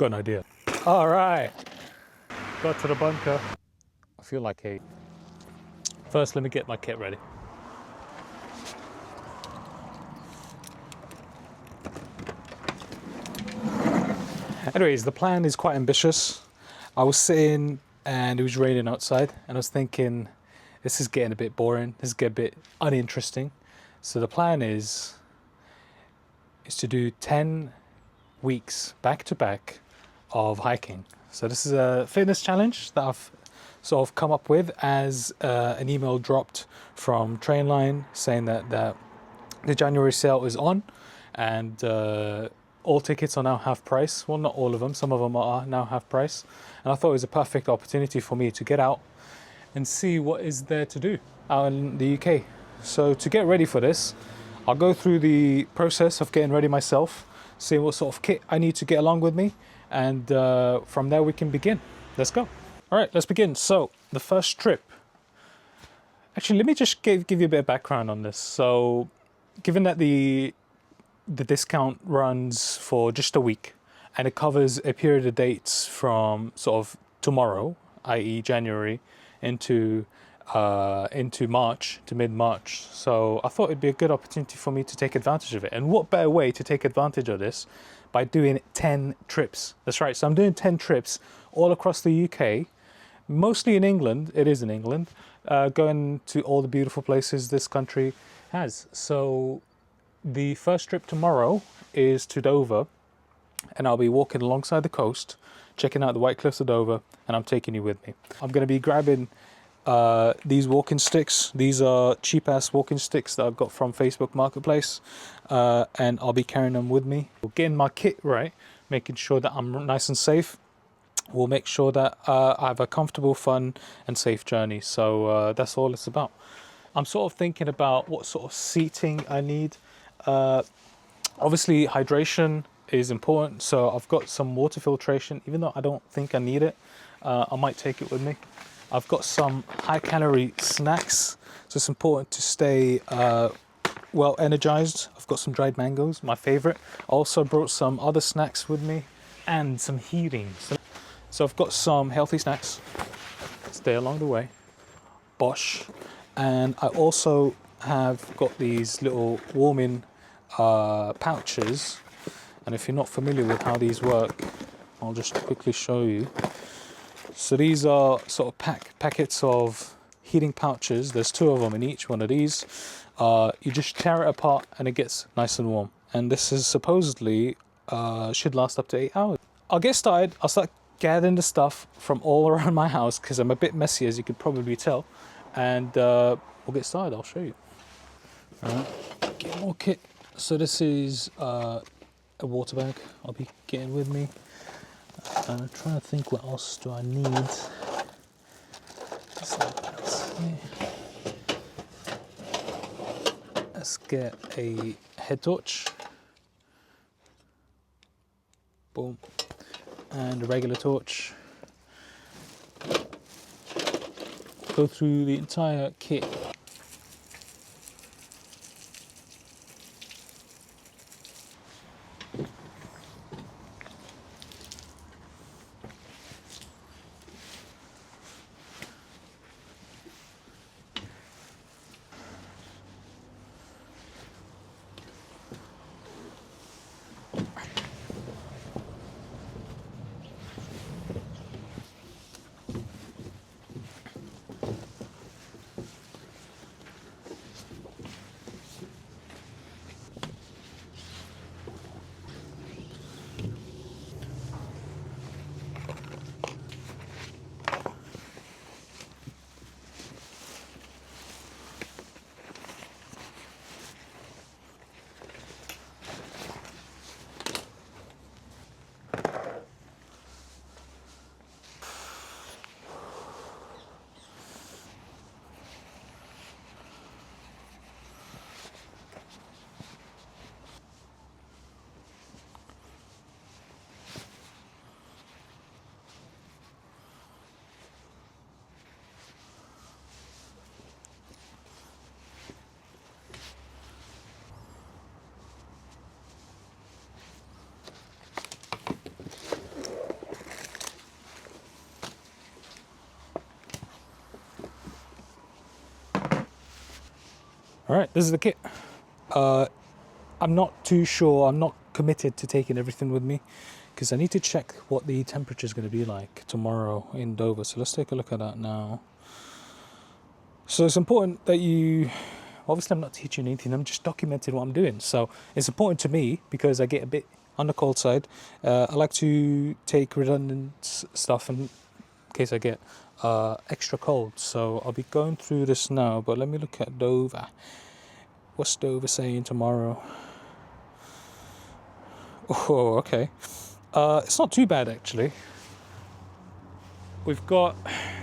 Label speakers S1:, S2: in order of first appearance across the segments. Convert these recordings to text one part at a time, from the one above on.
S1: Got an idea. All right, got to the bunker. I feel like a... First, let me get my kit ready. Anyways, the plan is quite ambitious. I was sitting and it was raining outside and I was thinking, this is getting a bit boring, this is getting a bit uninteresting. So the plan is to do 10 weeks back to back of hiking. So this is a fitness challenge that I've sort of come up with as an email dropped from Trainline saying that the January sale is on and all tickets are now half price. Well, not all of them, some of them are now half price. And I thought it was a perfect opportunity for me to get out and see what is there to do out in the UK. So to get ready for this, I'll go through the process of getting ready myself, see what sort of kit I need to get along with me, and from there we can begin. Let's go. All right, let's begin. So the first trip, actually, let me just give you a bit of background on this. So given that the discount runs for just a week and it covers a period of dates from sort of tomorrow, i.e. January, into March, to mid-March. So I thought it'd be a good opportunity for me to take advantage of it. And what better way to take advantage of this by doing 10 trips. That's right, so I'm doing 10 trips all across the UK, mostly in England, it is in England, going to all the beautiful places this country has. So the first trip tomorrow is to Dover, and I'll be walking alongside the coast, checking out the White Cliffs of Dover, and I'm taking you with me. I'm going to be grabbing these walking sticks. These are cheap-ass walking sticks that I've got from Facebook Marketplace, and I'll be carrying them with me. Getting my kit right, making sure that I'm nice and safe, will make sure that I have a comfortable, fun, and safe journey. So that's all it's about. I'm sort of thinking about what sort of seating I need. Obviously, hydration is important, so I've got some water filtration, even though I don't think I need it. I might take it with me. I've got some high-calorie snacks, so it's important to stay well energized. I've got some dried mangoes, my favorite. I also brought some other snacks with me and some heating. So I've got some healthy snacks, stay along the way, Bosch. And I also have got these little warming pouches. And if you're not familiar with how these work, I'll just quickly show you. So these are sort of packets of heating pouches. There's 2 of them in each one of these. You just tear it apart and it gets nice and warm. And this is supposedly should last up to 8 hours. I'll get started. I'll start gathering the stuff from all around my house because I'm a bit messy, as you could probably tell. And we'll get started. I'll show you. All right. Get more kit. So this is a water bag I'll be getting with me. I'm trying to think, what else do I need? Let's get a head torch. Boom. And a regular torch. Go through the entire kit. All right, this is the kit. I'm not too sure. I'm not committed to taking everything with me because I need to check what the temperature is going to be like tomorrow in Dover. So let's take a look at that now. So it's important that you, obviously I'm not teaching anything, I'm just documenting what I'm doing. So it's important to me because I get a bit on the cold side. I like to take redundant stuff in case I get extra cold. So I'll be going through this now, but let me look at Dover. What's Dover saying tomorrow? Oh, okay. It's not too bad actually. We've got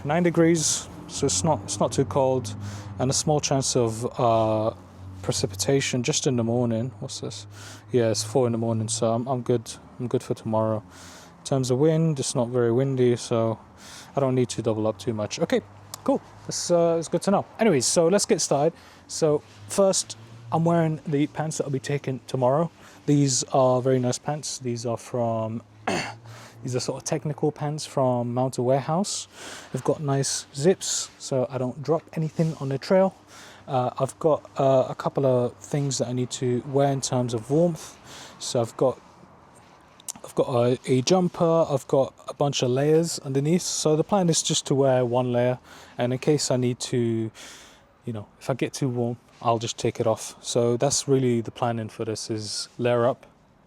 S1: 9 degrees, so it's not too cold, and a small chance of precipitation just in the morning. What's this? Yeah, it's 4 in the morning, so I'm good. I'm good for tomorrow. In terms of wind, it's not very windy, so I don't need to double up too much. Okay, cool. It's good to know. Anyways, so let's get started. So first, I'm wearing the pants that I'll be taking tomorrow. These are very nice pants. These are from these are sort of technical pants from Mountain Warehouse. They've got nice zips, so I don't drop anything on the trail. I've got a couple of things that I need to wear in terms of warmth. So I've got a jumper. I've got a bunch of layers underneath. So the plan is just to wear one layer, and in case I need to, if I get too warm, I'll just take it off. So that's really the planning for this, is layer up,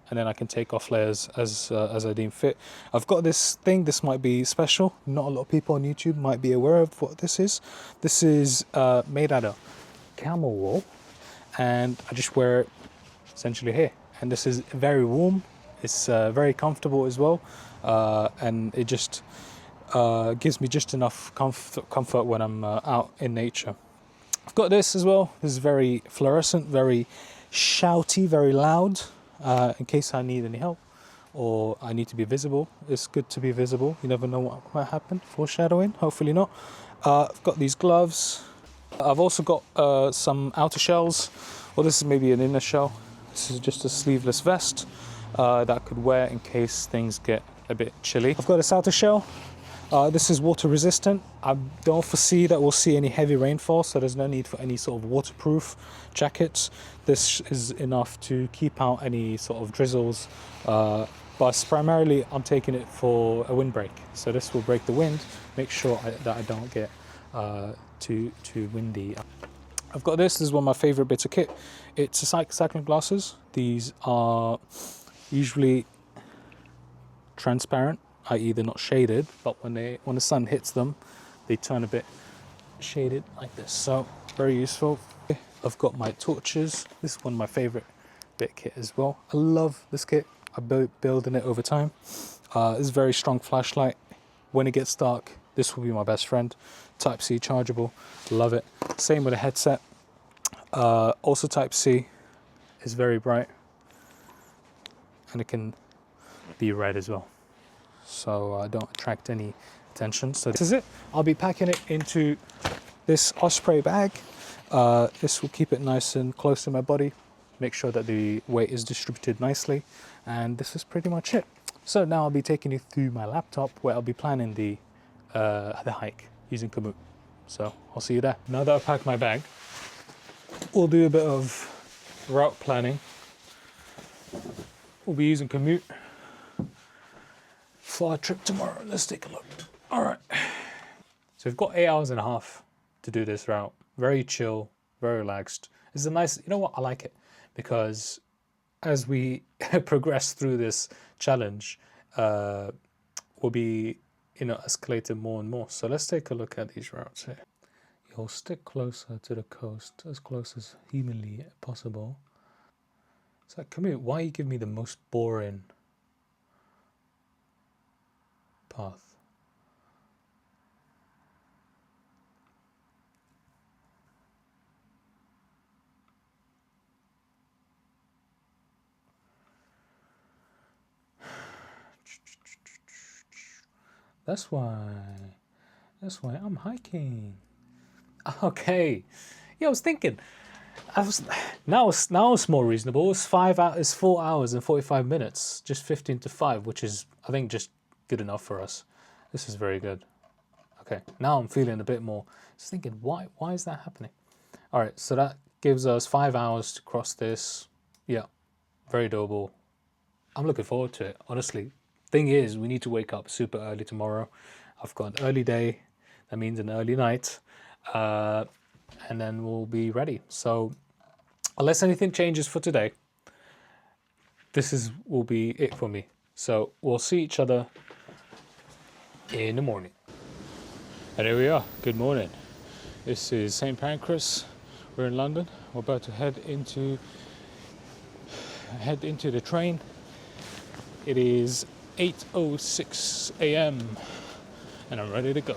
S1: and then I can take off layers as I deem fit. I've got this thing. This might be special. Not a lot of people on YouTube might be aware of what this is. This is made out of camel wool, and I just wear it essentially here. And this is very warm. It's very comfortable as well, and it just gives me just enough comfort when I'm out in nature. I've got this as well. This is very fluorescent, very shouty, very loud. In case I need any help or I need to be visible, it's good to be visible. You never know what might happen. Foreshadowing, hopefully not. I've got these gloves. I've also got some outer shells. Well, this is maybe an inner shell. This is just a sleeveless vest that I could wear in case things get a bit chilly. I've got this outer shell. This is water resistant. I don't foresee that we'll see any heavy rainfall, so there's no need for any sort of waterproof jackets. This is enough to keep out any sort of drizzles, but primarily I'm taking it for a windbreak. So this will break the wind, make sure that I don't get too windy. I've got this. This is one of my favorite bits of kit. It's a cycling glasses. These are usually transparent, i.e. they're not shaded, but when the sun hits them, they turn a bit shaded like this. So very useful. I've got my torches. This is one of my favorite bit kit as well. I love this kit. I've been building it over time. This is a very strong flashlight. When it gets dark, this will be my best friend. Type-C chargeable, love it. Same with a headset. Also Type-C, is very bright, and it can be red as well, so I don't attract any attention. So this is it. I'll be packing it into this Osprey bag. This will keep it nice and close to my body, make sure that the weight is distributed nicely, and this is pretty much it. So now I'll be taking you through my laptop where I'll be planning the hike using Komoot. So I'll see you there. Now that I've packed my bag, we'll do a bit of route planning. We'll be using Komoot for our trip tomorrow. Let's take a look. All right. So we've got 8 hours and a half to do this route. Very chill, very relaxed. It's a nice, you know what? I like it because as we progress through this challenge, we'll be, escalating more and more. So let's take a look at these routes here. You'll stick closer to the coast, as close as humanly possible. It's like, Komoot, why you give me the most boring path? That's why I'm hiking. Okay. Yeah, I was thinking. Now it's more reasonable. It's 5 hours. It's 4 hours and 45 minutes. Just 15 to 5, which is, I think, just good enough for us. This is very good. Okay. Now I'm feeling a bit more. Just thinking, why is that happening? All right. So that Gives us 5 hours to cross this. Yeah, very doable. I'm looking forward to it, honestly. Thing is, we need to wake up super early tomorrow. I've got an early day, that means an early night, and then we'll be ready. So, unless anything changes for today, will be it for me. So, we'll see each other in the morning. And here we are. Good morning. This is St. Pancras. We're in London. We're about to head into the train. It is 8:06 a.m. and I'm ready to go.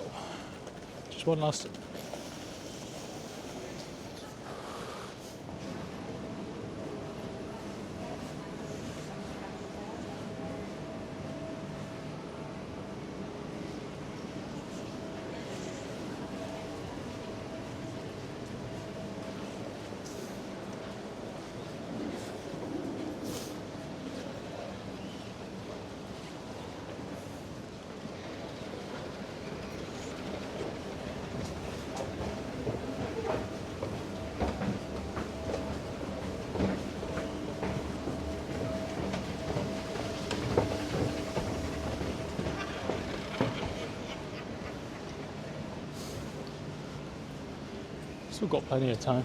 S1: Just one last. Still got plenty of time.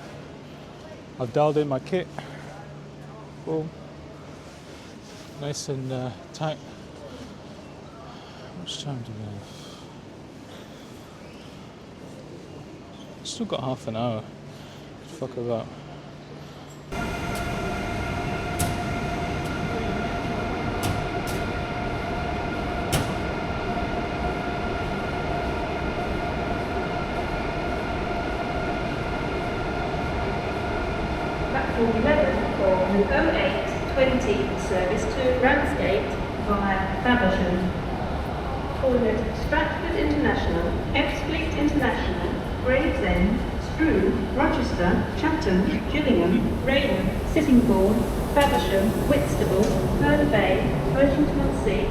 S1: I've dialed in my kit. Boom. Nice and tight. How much time do we have? Still got half an hour. Fuck about.
S2: Platform 11 for the 08:20 service to Ramsgate via Faversham. Toilet Stratford International, Ebbsfleet International, Gravesend, Crewe, Rochester, Chatham, Gillingham, Raynham, Sittingbourne, Faversham, Whitstable, Herne Bay, Birchington-on-Sea,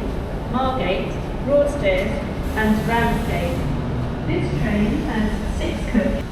S2: Margate, Broadstairs and Ramsgate. This train has 6 coaches.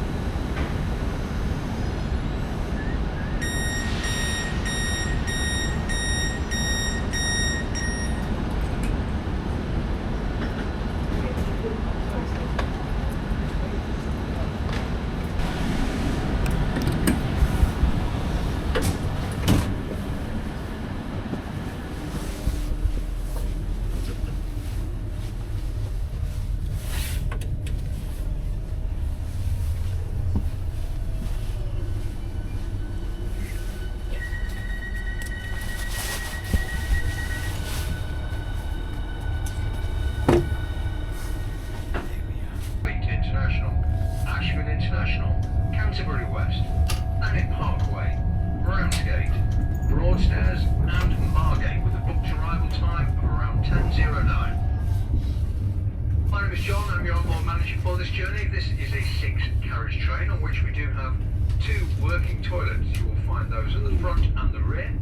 S3: Canterbury West, Alnwick Parkway, Ramsgate, Broadstairs and Margate with a booked arrival time of around 10:09. My name is John, I'm your onboard manager for this journey. This is a 6-carriage train on which we do have 2 working toilets. You will find those at the front and the rear,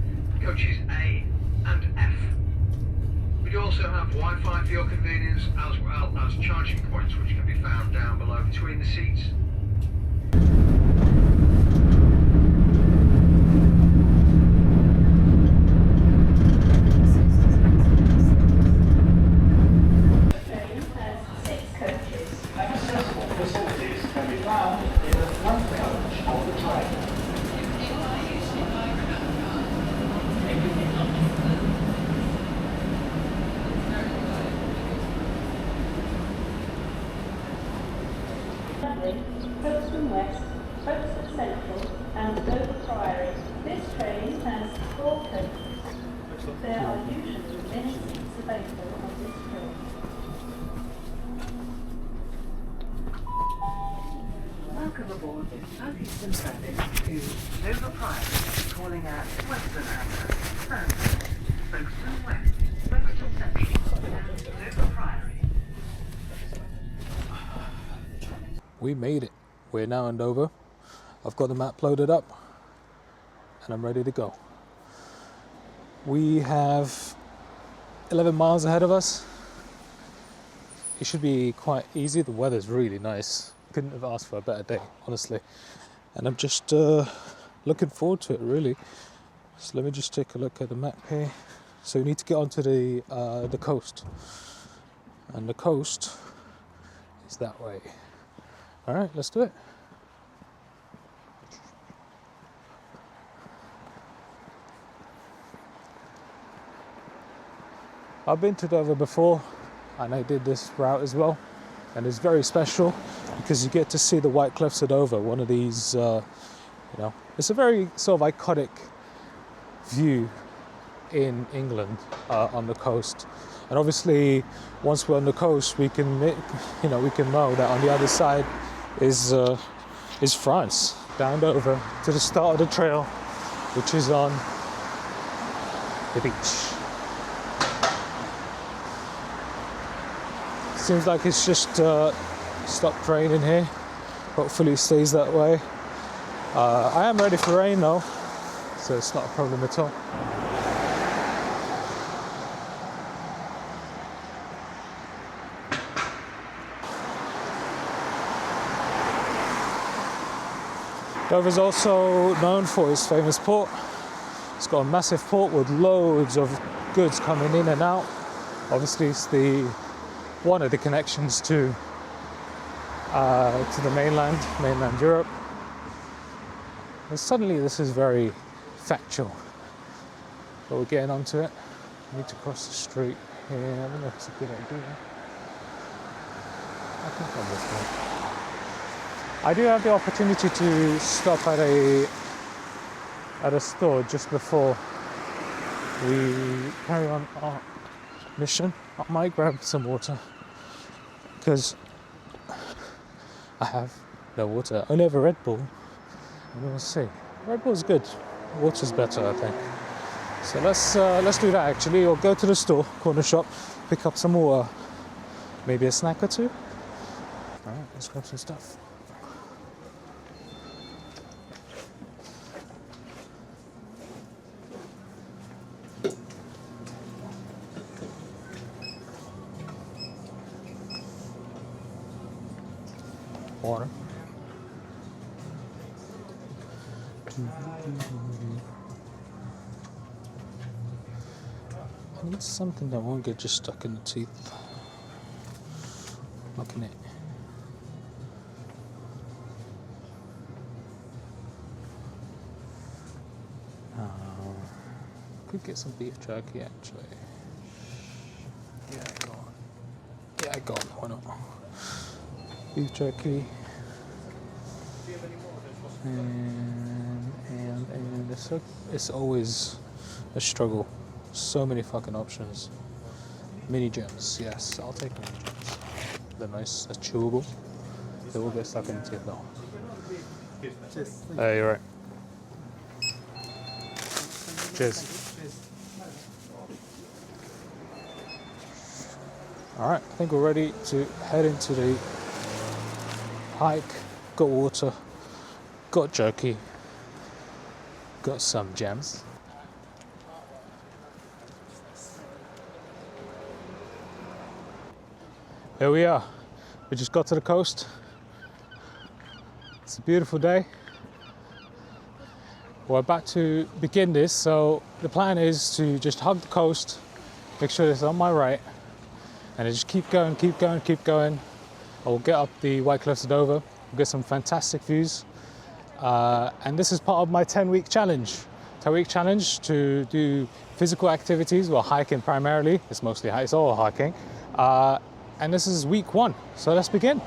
S3: coaches A and F. We do also have Wi-Fi for your convenience as well as charging points which can be found down below between the seats.
S2: Folkestone West, Folkestone Central and Dover Priory. This train has 4 coaches. There are usually many seats available on this train. Welcome aboard Folkestone service to Dover Priory, calling at Western Amherst, Sandhurst, Folkestone West, Folkestone Central and Dover Priory.
S1: We made it. We're now in Dover. I've got the map loaded up and I'm ready to go. We have 11 miles ahead of us. It should be quite easy. The weather's really nice. Couldn't have asked for a better day, honestly. And I'm just looking forward to it really. So let me just take a look at the map here. So you need to get onto the coast, and the coast is that way. All right, let's do it. I've been to Dover before, and I did this route as well, and it's very special because you get to see the White Cliffs of Dover. One of these, it's a very sort of iconic view in England on the coast. And obviously, once we're on the coast, we can know that on the other side is France. Down Dover to the start of the trail, which is on the beach. Seems like it's just stopped raining here. Hopefully it stays that way. I am ready for rain though, so it's not a problem at all. Dover's also known for its famous port. It's got a massive port with loads of goods coming in and out. Obviously it's one of the connections to the mainland Europe. And suddenly this is very factual, but we're getting onto it. We need to cross the street here. I don't know if it's a good idea. I think I'm this way. I do have the opportunity to stop at a store just before we carry on our mission. I might grab some water because I have no water. I only have a Red Bull. And we'll see. Red Bull's good. Water's better, I think. So let's do that actually, or go to the store, corner shop, pick up some water, maybe a snack or two. All right, let's grab some stuff. Water. I need something that won't get just stuck in the teeth. Looking at it. Could get some beef jerky actually. Yeah, go on. Why not? Beef jerky. And it's always a struggle. So many fucking options. Mini gems, yes, I'll take mini gems. They're nice, they're chewable. They will get stuck in the teeth though. Hey, you're right. Cheers. Alright, I think we're ready to head into the hike. Got water, got jerky, got some gems. Here we are. We just got to the coast. It's a beautiful day. We're about to begin this, so the plan is to just hug the coast, make sure it's on my right, and just keep going. I will get up the White Cliffs of Dover. We'll get some fantastic views. And this is part of my 10-week challenge. 10-week challenge to do physical activities, well, hiking primarily. It's all hiking. And this is week 1, so let's begin.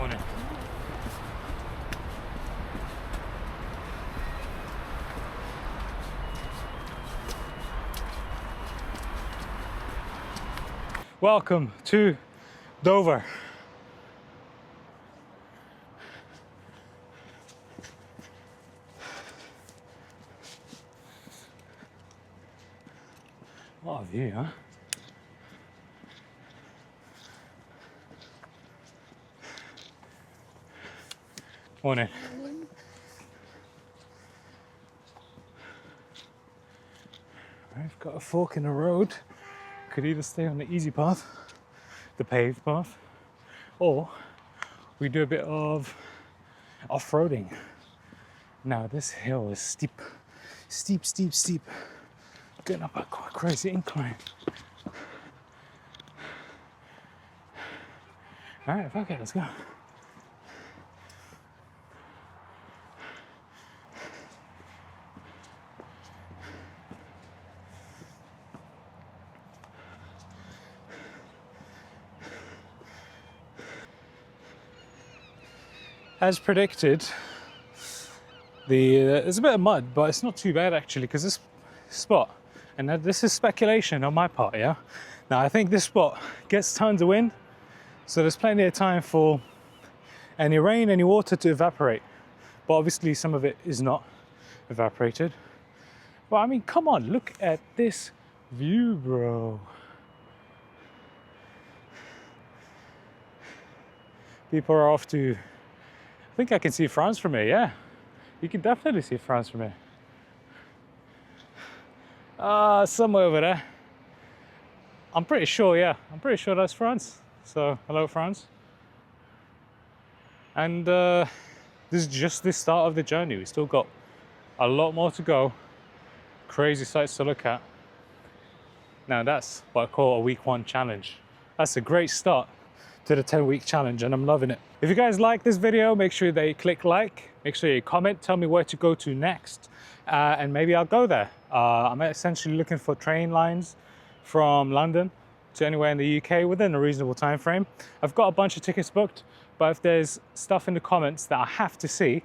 S1: Morning. Welcome to Dover. What a view, huh? Morning. I've got a fork in the road. Could either stay on the easy path, the paved path, or we do a bit of off-roading. Now this hill is steep, steep, steep, steep. Getting up a quite crazy incline. All right, fuck it, let's go. As predicted, there's a bit of mud, but it's not too bad actually, because this spot, and this is speculation on my part, yeah? Now I think this spot gets tons of wind, so there's plenty of time for any rain, any water to evaporate. But obviously some of it is not evaporated. But I mean, come on, look at this view, bro. People are off to, I think I can see France from here, yeah. You can definitely see France from here. Somewhere over there. I'm pretty sure, yeah. I'm pretty sure that's France. So, hello France. And this is just the start of the journey. We still got a lot more to go. Crazy sights to look at. Now that's what I call a week 1 challenge. That's a great start to the 10-week challenge, and I'm loving it. If you guys like this video, make sure they click like, make sure you comment, tell me where to go to next, and maybe I'll go there. I'm essentially looking for train lines from London to anywhere in the UK within a reasonable time frame. I've got a bunch of tickets booked, but if there's stuff in the comments that I have to see,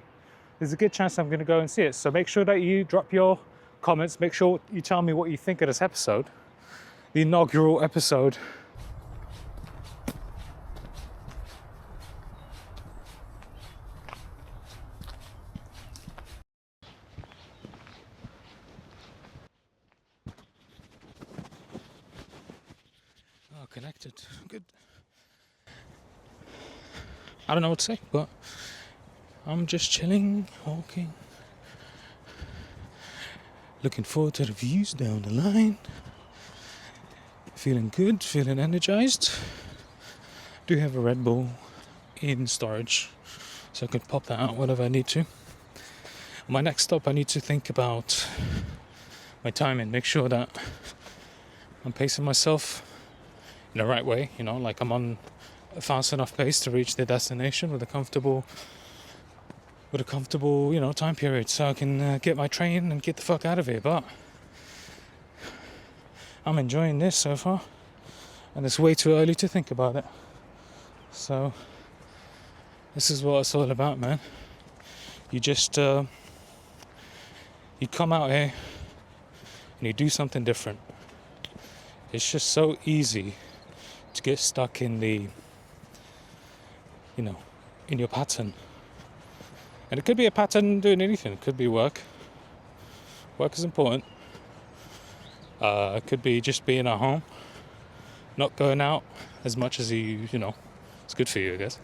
S1: there's a good chance I'm gonna go and see it. So make sure that you drop your comments, make sure you tell me what you think of this episode, the inaugural episode. Connected, good. I don't know what to say, but I'm just chilling, walking, looking forward to the views down the line, feeling good, feeling energized. Do have a Red Bull in storage, so I can pop that out whenever I need to. My next stop, I need to think about my timing, make sure that I'm pacing myself in the right way, you know, like I'm on a fast enough pace to reach the destination with a comfortable, you know, time period, so I can get my train and get the fuck out of here. But I'm enjoying this so far, and it's way too early to think about it. So this is what it's all about, man. You just you come out here and you do something different. It's just so easy to get stuck in the, you know, in your pattern. And it could be a pattern doing anything. It could be work. Work is important. It could be just being at home, not going out as much as you know, it's good for you, I guess.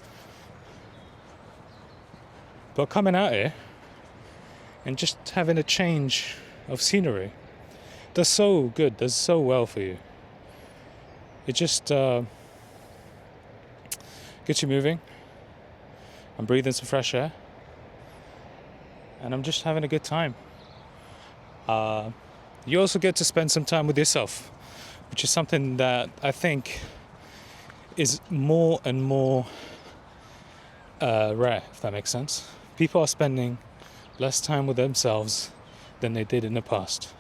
S1: But coming out here and just having a change of scenery does so good, does so well for you. It just gets you moving. I'm breathing some fresh air, and I'm just having a good time. You also get to spend some time with yourself, which is something that I think is more and more rare, if that makes sense. People are spending less time with themselves than they did in the past.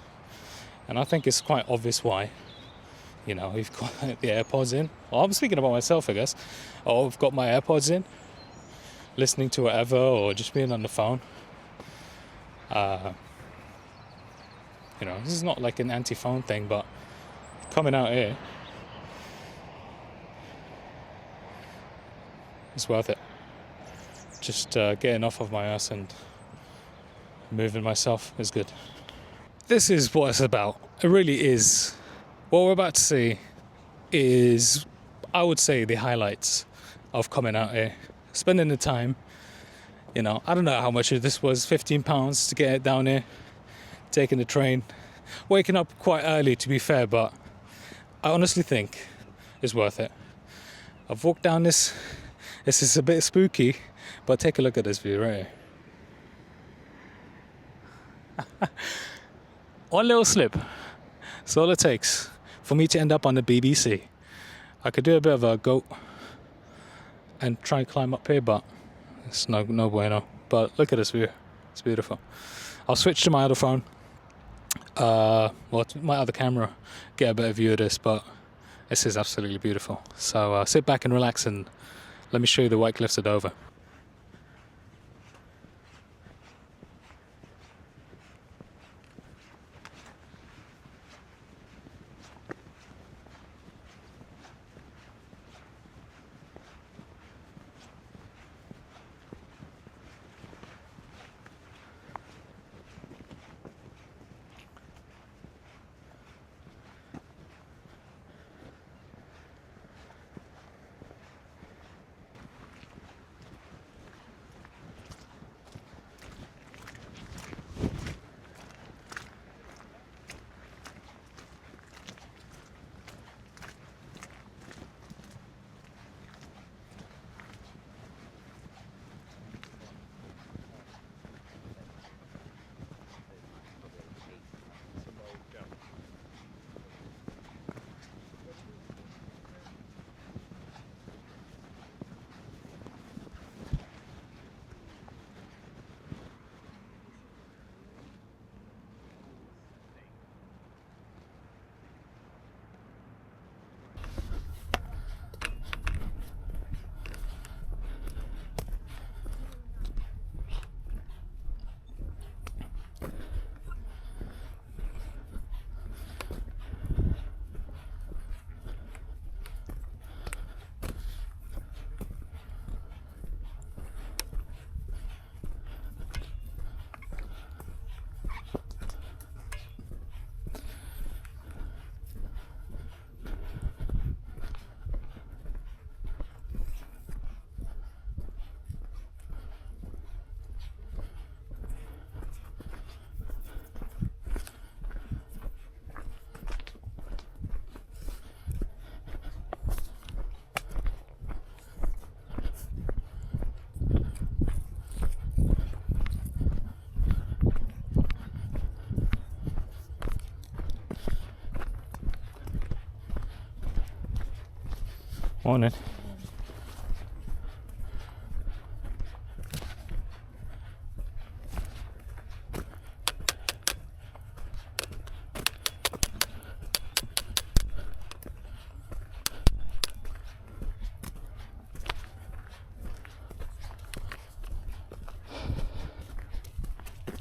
S1: And I think it's quite obvious why. You know, you've got the AirPods in. Well, I'm speaking about myself, I guess. Oh, I've got my AirPods in. listening to whatever or just being on the phone. You know, this is not like an anti-phone thing, but coming out here, it's worth it. Just getting off of my ass and moving myself is good. This is what it's about. It really is. What we're about to see is, I would say, the highlights of coming out here. Spending the time, you know, I don't know how much this was, £15 to get it down here, taking the train, waking up quite early to be fair, but I honestly think it's worth it. I've walked down this is a bit spooky, but take a look at this view right here. One little slip, that's all it takes for me to end up on the BBC. I could do a bit of a goat and try and climb up here, but it's no bueno. But look at this view, it's beautiful. I'll switch to my other phone, to my other camera, get a better view of this, but this is absolutely beautiful. So sit back and relax and let me show you the White Cliffs of Dover. Morning.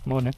S1: Morning.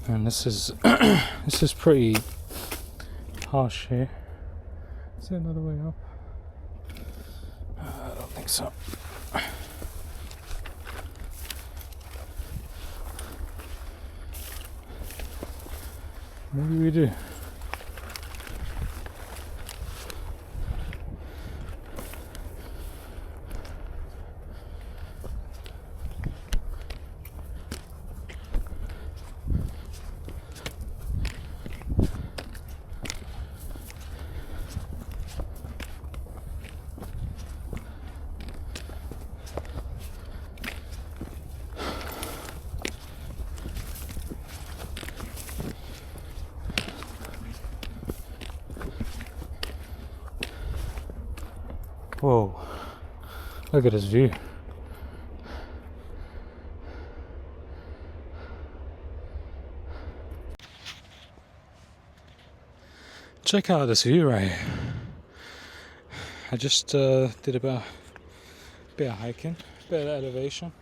S1: And this is this is pretty harsh here. Is there another way up? I don't think so. Maybe we do. Whoa, look at this view. Check out this view right here. I just did a bit of hiking, bit of elevation.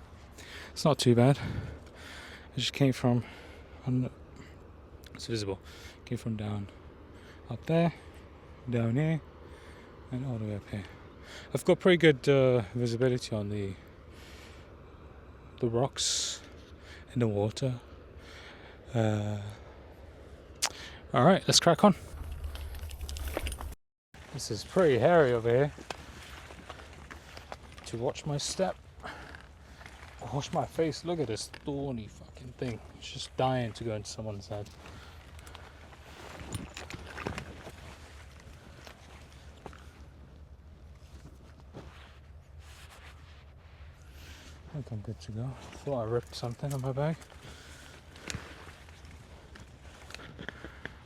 S1: It's not too bad. I just came from, it's visible, came from down up there, down here, and all the way up here. I've got pretty good visibility on the rocks and the water. Alright, let's crack on. This is pretty hairy over here. To watch my step. Watch my face. Look at this thorny fucking thing. It's just dying to go into someone's head. I think I'm good to go. Thought I ripped something on my bag.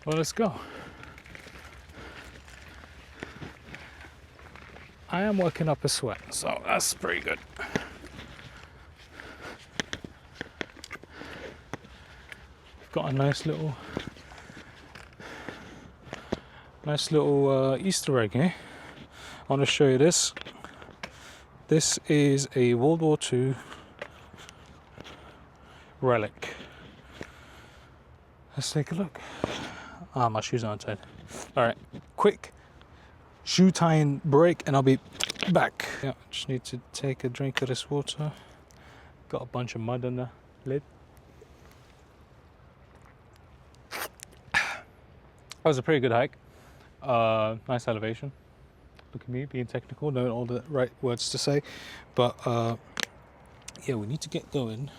S1: Well, let's go. I am working up a sweat, so that's pretty good. We've got a nice little Easter egg here. I want to show you this. This is a World War II relic. Let's take a look. Ah, my shoes aren't tied. Alright, quick shoe tying break and I'll be back. Yeah, just need to take a drink of this water. Got a bunch of mud on the lid. That was a pretty good hike. Nice elevation. Look at me being technical, knowing all the right words to say. But yeah, we need to get going.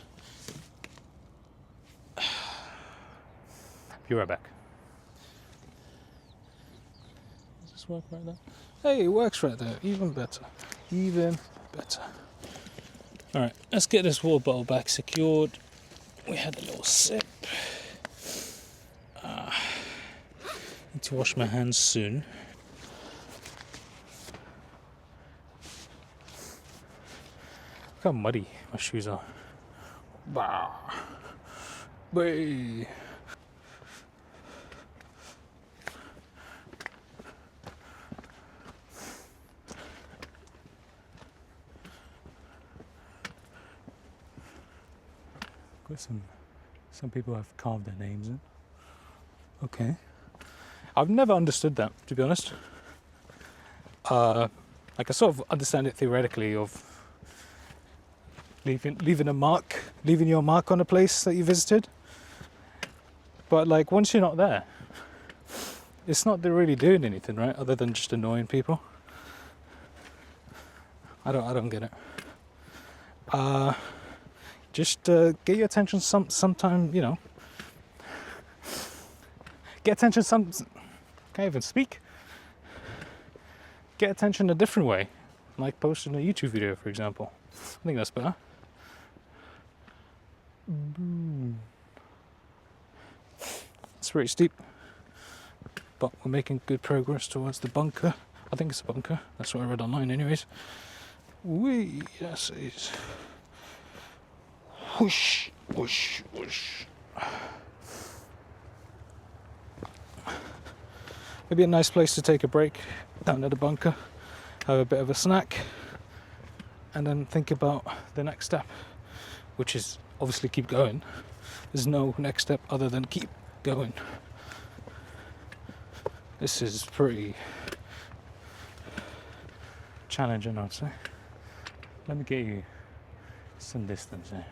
S1: Be right back. Does this work right there? Hey, it works right there. Even better. Even better. Alright, let's get this water bottle back secured. We had a little sip. Need to wash my hands soon. Look how muddy my shoes are. Bah. Bay. Got some people have carved their names in. Okay. I've never understood that, to be honest. Like I sort of understand it theoretically of leaving your mark on a place that you visited. But like once you're not there, it's not really doing anything, right? Other than just annoying people. I don't get it. Just get your attention sometime, you know. get attention can't even speak. Get attention a different way, like posting a YouTube video, for example. I think that's better. It's pretty steep, but we're making good progress towards the bunker. I think it's a bunker. That's what I read online, anyways. Whee, yes, it is. Whoosh, whoosh, whoosh. Maybe a nice place to take a break down at the bunker, have a bit of a snack, and then think about the next step, which is obviously keep going. There's no next step other than keep going. This is pretty challenging, I'd say. Let me get you some distance there.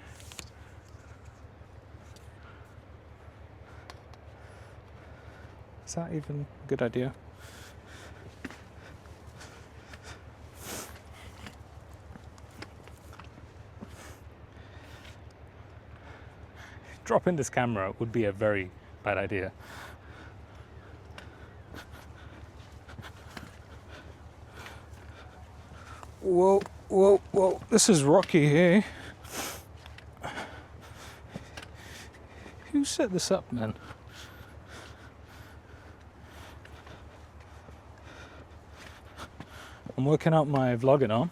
S1: Is that even a good idea? Dropping this camera would be a very bad idea. Whoa, whoa, whoa, this is rocky here. Who set this up, man? I'm working out my vlogging arm.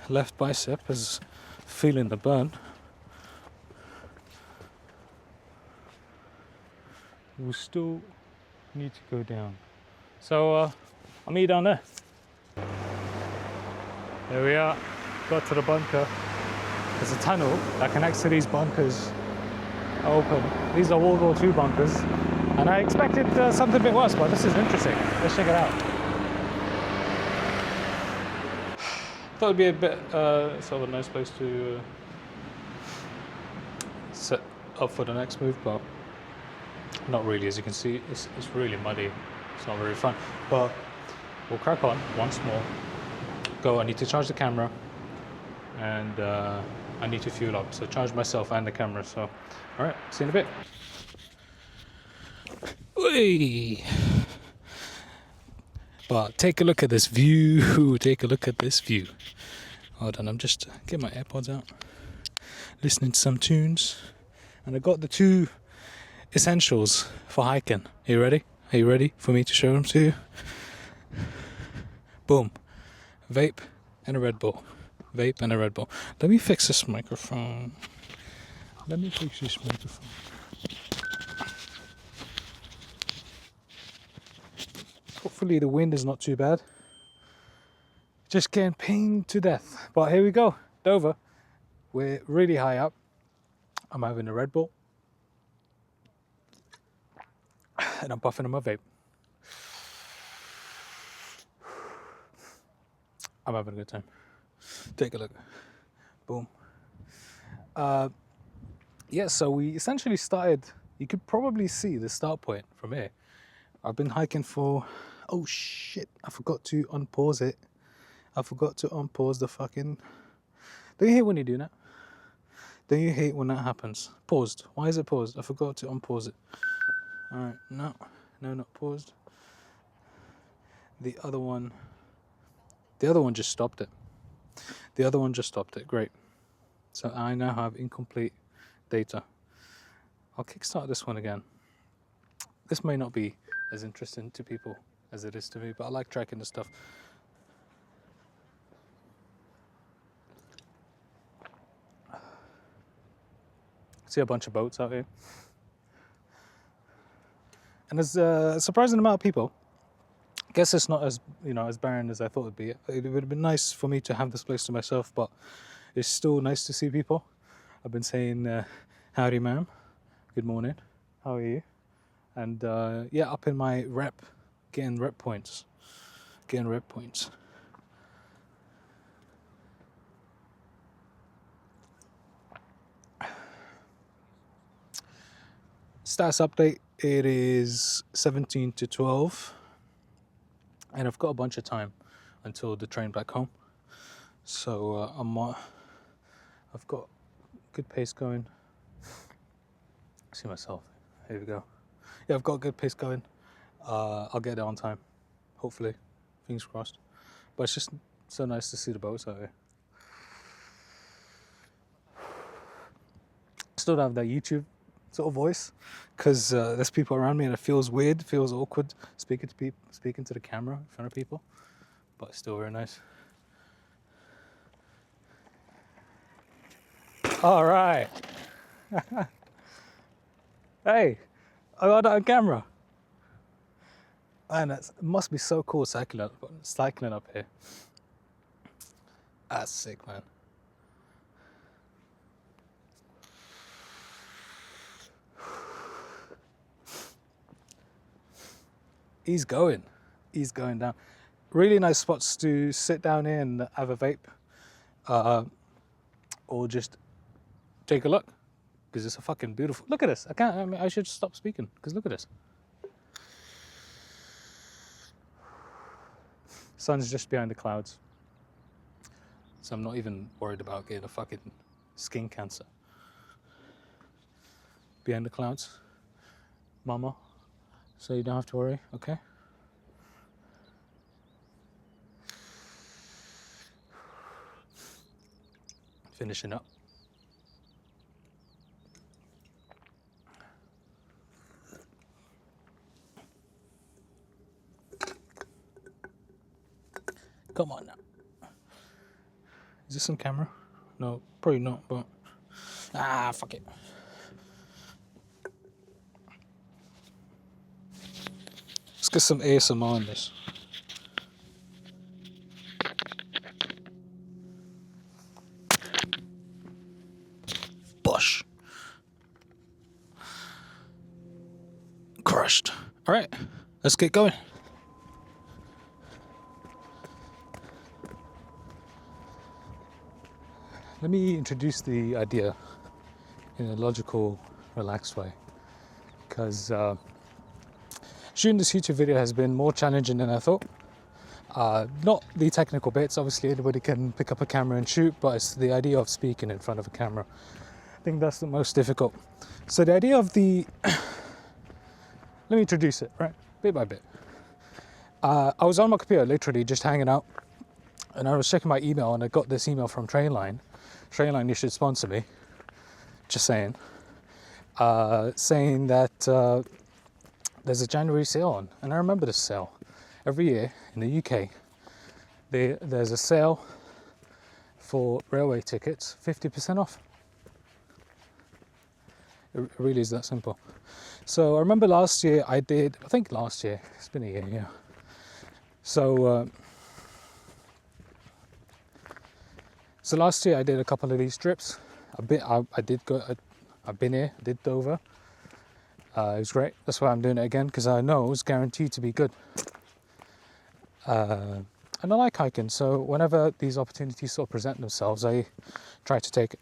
S1: Left bicep is feeling the burn. We still need to go down. So I'll meet you down there. There we are, got to the bunker. There's a tunnel that connects to these bunkers open. These are World War II bunkers. And I expected something a bit worse, but this is interesting. Let's check it out. Thought it'd be a bit sort of a nice place to set up for the next move, but not really. As you can see, it's really muddy. It's not very fun, but we'll crack on once more. Go, I need to charge the camera, and I need to fuel up, so charge myself and the camera. So all right, see you in a bit. Whee! But take a look at this view. Take a look at this view. Hold on, I'm just getting my AirPods out, listening to some tunes, and I got the two essentials for hiking. Are you ready? Are you ready for me to show them to you? Boom. Vape and a Red Bull. Vape and a Red Bull. Let me fix this microphone. Hopefully the wind is not too bad. Just getting pinged to death. But here we go. Dover. We're really high up. I'm having a Red Bull. And I'm puffing on my vape. I'm having a good time. Take a look. Boom. Yeah, so we essentially started, you could probably see the start point from here. I've been hiking for, oh shit, I forgot to unpause it. I forgot to unpause the fucking, don't you hate when you do that? Don't you hate when that happens? Paused. Why is it paused? I forgot to unpause it. Alright, no, not paused. The other one just stopped it. Great. So I now have incomplete data. I'll kickstart this one again. This may not be as interesting to people as it is to me, but I like tracking the stuff. See a bunch of boats out here. And there's a surprising amount of people. I guess it's not as, as barren as I thought it'd be. It would have been nice for me to have this place to myself, but it's still nice to see people. I've been saying, howdy ma'am, good morning, how are you? And yeah, up in my rep, getting rep points. Status update, it is 17 to 12. And I've got a bunch of time until the train back home. So I've got good pace going. See myself. Here we go. yeah, I've got a good pace going. I'll get there on time, hopefully. Fingers crossed. But it's just so nice to see the boats out here. Still don't have that YouTube sort of voice because there's people around me and it feels weird, feels awkward speaking to people, speaking to the camera in front of people. But it's still very nice. All right. Hey, I got that on camera. Man, it must be so cool cycling up here. That's sick, man. He's going down. Really nice spots to sit down in and have a vape, or just take a look, because it's a fucking beautiful. Look at this. I should stop speaking because look at this. Sun's just behind the clouds, so I'm not even worried about getting a fucking skin cancer. Behind the clouds, mama. So you don't have to worry, okay? Finishing up. Come on now. Is this on camera? No, probably not, but... fuck it. Let's get some ASMR on this. Bush. Crushed. All right, let's get going. Let me introduce the idea in a logical, relaxed way, because shooting this YouTube video has been more challenging than I thought. Not the technical bits, obviously anybody can pick up a camera and shoot, but it's the idea of speaking in front of a camera. I think that's the most difficult. So the idea of the... Let me introduce it, right, bit by bit. I was on my computer, literally just hanging out, and I was checking my email, and I got this email from Trainline. Trainline, you should sponsor me. Just saying. Saying that there's a January sale on, and I remember this sale. Every year in the UK, there's a sale for railway tickets, 50% off. It really is that simple. So I remember last year it's been a year, yeah. So last year I did a couple of these trips. I've been here, I did Dover. It was great. That's why I'm doing it again, because I know it's guaranteed to be good. And I like hiking, so whenever these opportunities sort of present themselves, I try to take it.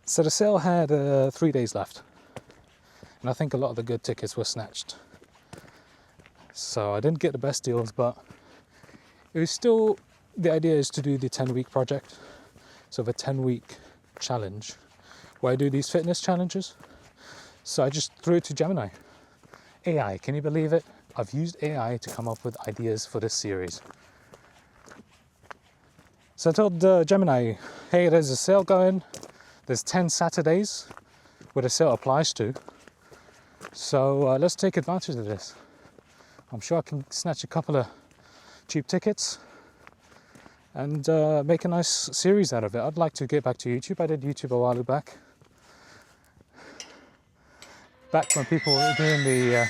S1: So the sale had 3 days left, and I think a lot of the good tickets were snatched. So I didn't get the best deals, but it was still, the idea is to do the 10-week project. So the 10-week challenge, where I do these fitness challenges. So I just threw it to Gemini. AI, can you believe it? I've used AI to come up with ideas for this series. So I told Gemini, hey, there's a sale going. There's 10 Saturdays where the sale applies to. So let's take advantage of this. I'm sure I can snatch a couple of cheap tickets and make a nice series out of it. I'd like to get back to YouTube. I did YouTube a while back. Back when people were doing the...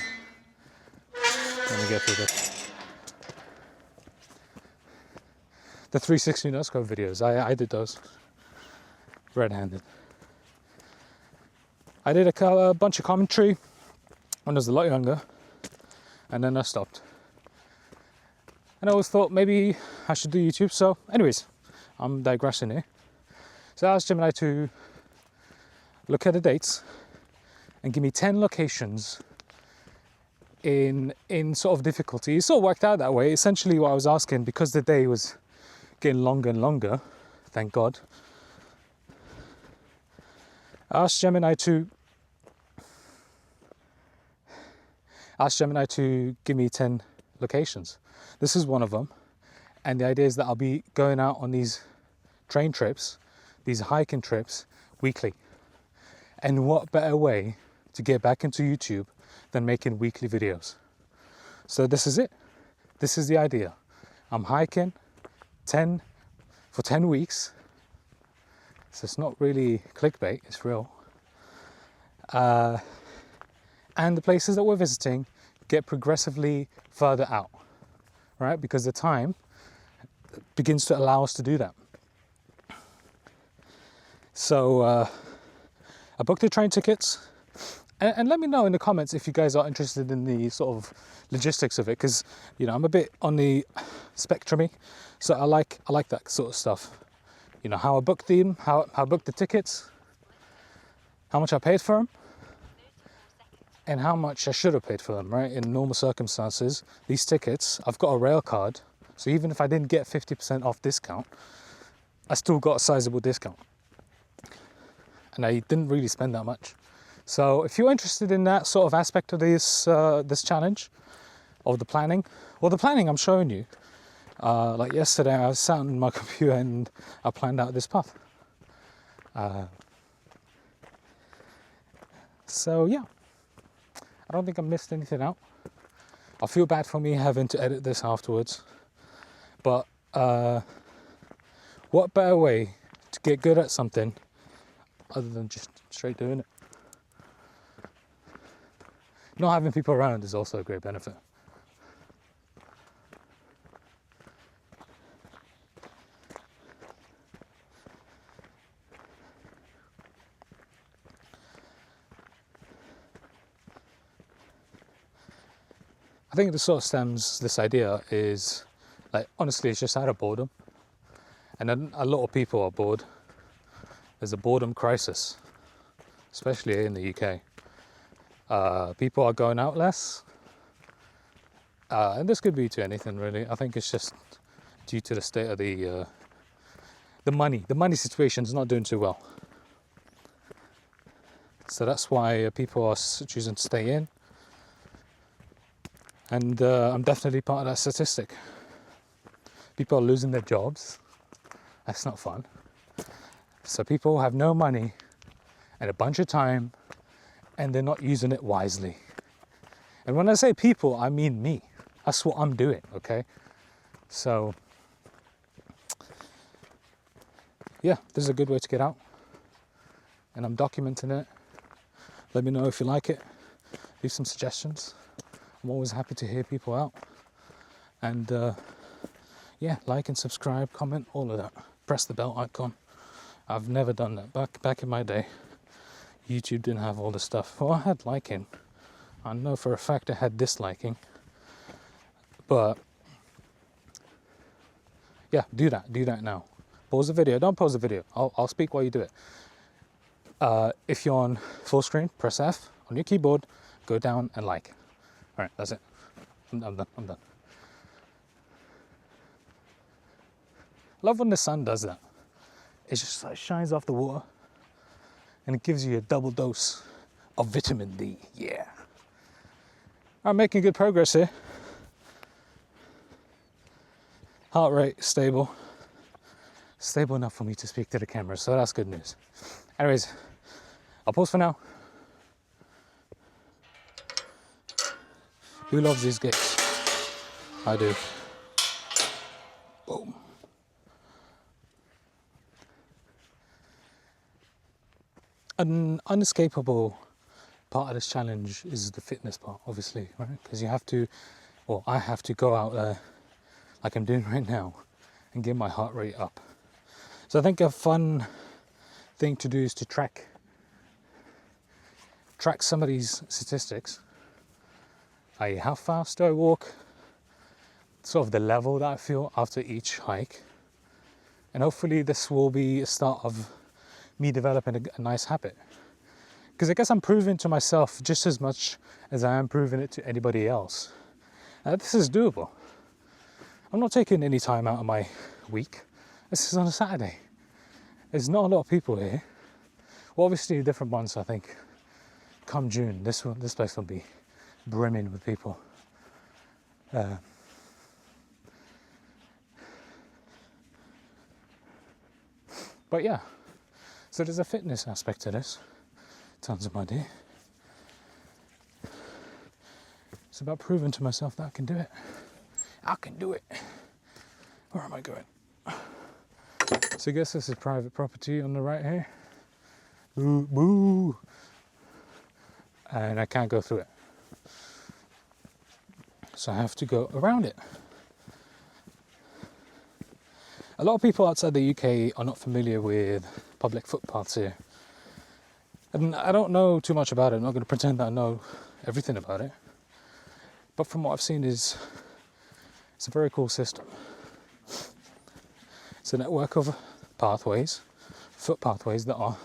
S1: let me get through this. The 360 no-scope videos. I did those. Red-handed. I did a bunch of commentary when I was a lot younger. And then I stopped. And I always thought maybe I should do YouTube. So anyways, I'm digressing here. So I asked Gemini to look at the dates and give me 10 locations in sort of difficulty. It sort of worked out that way. Essentially what I was asking, because the day was getting longer and longer, thank God, I asked Gemini to give me 10 locations. This is one of them. And the idea is that I'll be going out on these train trips, these hiking trips, weekly. And what better way to get back into YouTube than making weekly videos? So this is it. This is the idea. I'm hiking for 10 weeks. So it's not really clickbait, it's real. And the places that we're visiting get progressively further out, right? Because the time begins to allow us to do that. So I booked the train tickets, and let me know in the comments if you guys are interested in the sort of logistics of it, because you know I'm a bit on the spectrumy, so I like that sort of stuff. You know, how I booked them, how I booked the tickets, how much I paid for them, and how much I should have paid for them, right? In normal circumstances, these tickets, I've got a rail card, so even if I didn't get 50% off discount, I still got a sizable discount. And I didn't really spend that much. So if you're interested in that sort of aspect of this challenge, of the planning, well, the planning I'm showing you, like yesterday I sat on my computer and I planned out this path. So yeah, I don't think I missed anything out. I feel bad for me having to edit this afterwards, but what better way to get good at something other than just straight doing it? Not having people around is also a great benefit. I think this idea is, like, honestly, it's just out of boredom. And then a lot of people are bored. There's a boredom crisis, especially in the UK. People are going out less. And this could be to anything, really. I think it's just due to the state of the money. The money situation is not doing too well. So that's why people are choosing to stay in. And I'm definitely part of that statistic. People are losing their jobs. That's not fun. So people have no money and a bunch of time, and they're not using it wisely. And when I say people, I mean me. That's what I'm doing, okay? So, yeah, this is a good way to get out. And I'm documenting it. Let me know if you like it. Leave some suggestions. I'm always happy to hear people out. And yeah, like and subscribe, comment, all of that. Press the bell icon. I've never done that. Back in my day, YouTube didn't have all this stuff. Well, I had liking. I know for a fact I had disliking. But yeah, do that now. Pause the video. Don't pause the video. I'll speak while you do it. If you're on full screen, press F on your keyboard, go down and like. All right, that's it. I'm done. I love when the sun does that. It just like shines off the water and it gives you a double dose of vitamin D. Yeah. I'm making good progress here. Heart rate stable. Stable enough for me to speak to the camera, so that's good news. Anyways, I'll pause for now. Who loves these gates? I do. Boom. An unescapable part of this challenge is the fitness part, obviously, right? Because you have to, or I have to go out there like I'm doing right now and get my heart rate up. So I think a fun thing to do is to track some of these statistics. I.e., how fast do I walk, sort of the level that I feel after each hike. And hopefully this will be a start of me developing a nice habit. Because I guess I'm proving to myself just as much as I am proving it to anybody else. This is doable. I'm not taking any time out of my week. This is on a Saturday. There's not a lot of people here. Well, obviously different months. I think come June, this place will be brimming with people. But yeah, so there's a fitness aspect to this. Tons of money. It's about proving to myself that I can do it. I can do it. Where am I going? So I guess this is private property on the right here. Boo, boo. And I can't go through it. So I have to go around it. A lot of people outside the UK are not familiar with public footpaths here. And I don't know too much about it. I'm not going to pretend that I know everything about it. But from what I've seen it's a very cool system. It's a network of pathways, footpathways that are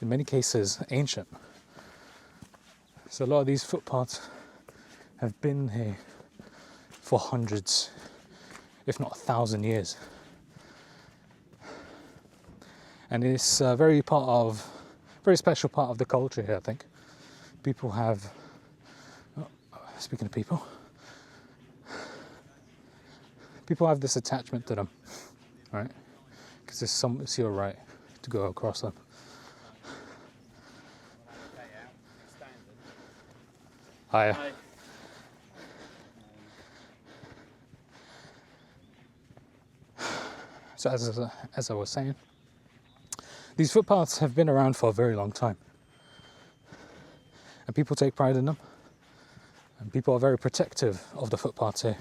S1: in many cases ancient. So a lot of these footpaths have been here for hundreds, if not 1,000 years. And it's a very special part of the culture here, I think. People have, speaking of people have this attachment to them, right? Because it's your right to go across them. Hi. So as I was saying, these footpaths have been around for a very long time. And people take pride in them. And people are very protective of the footpaths here.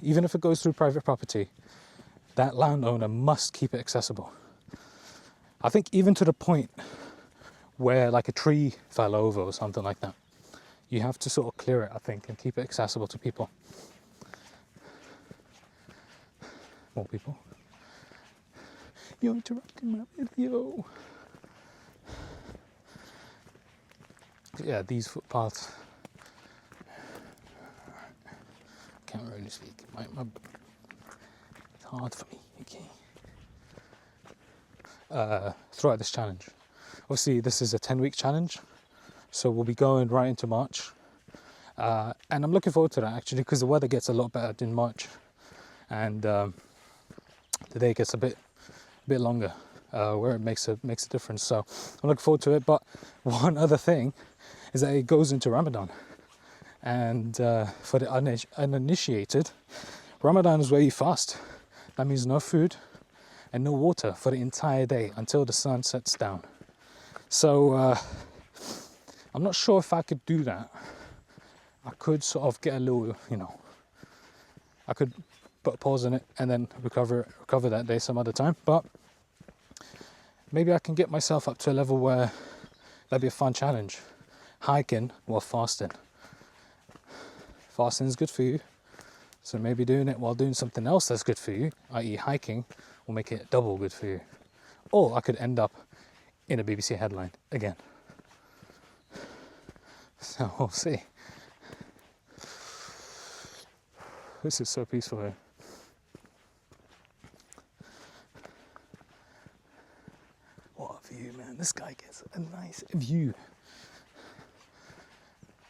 S1: Even if it goes through private property, that landowner must keep it accessible. I think even to the point where like a tree fell over or something like that, you have to sort of clear it, I think, and keep it accessible to people. More people. You're interrupting my video. Yeah, these footpaths. Can't really speak. It's hard for me. Okay. Throughout this challenge, obviously this is a 10-week challenge, so we'll be going right into March, and I'm looking forward to that actually, because the weather gets a lot better in March, and the day gets a bit longer, where it makes a difference. So I'm looking forward to it. But one other thing is that it goes into Ramadan, and for the uninitiated, Ramadan is where you fast. That means no food and no water for the entire day until the sun sets down. So I'm not sure if I could do that. I could sort of get a little, I could put a pause in it and then recover that day some other time. But maybe I can get myself up to a level where that'd be a fun challenge. Hiking while fasting. Fasting is good for you. So maybe doing it while doing something else that's good for you, i.e. hiking, will make it double good for you. Or I could end up in a BBC headline again. So we'll see. This is so peaceful here. What a view, man. This guy gets a nice view.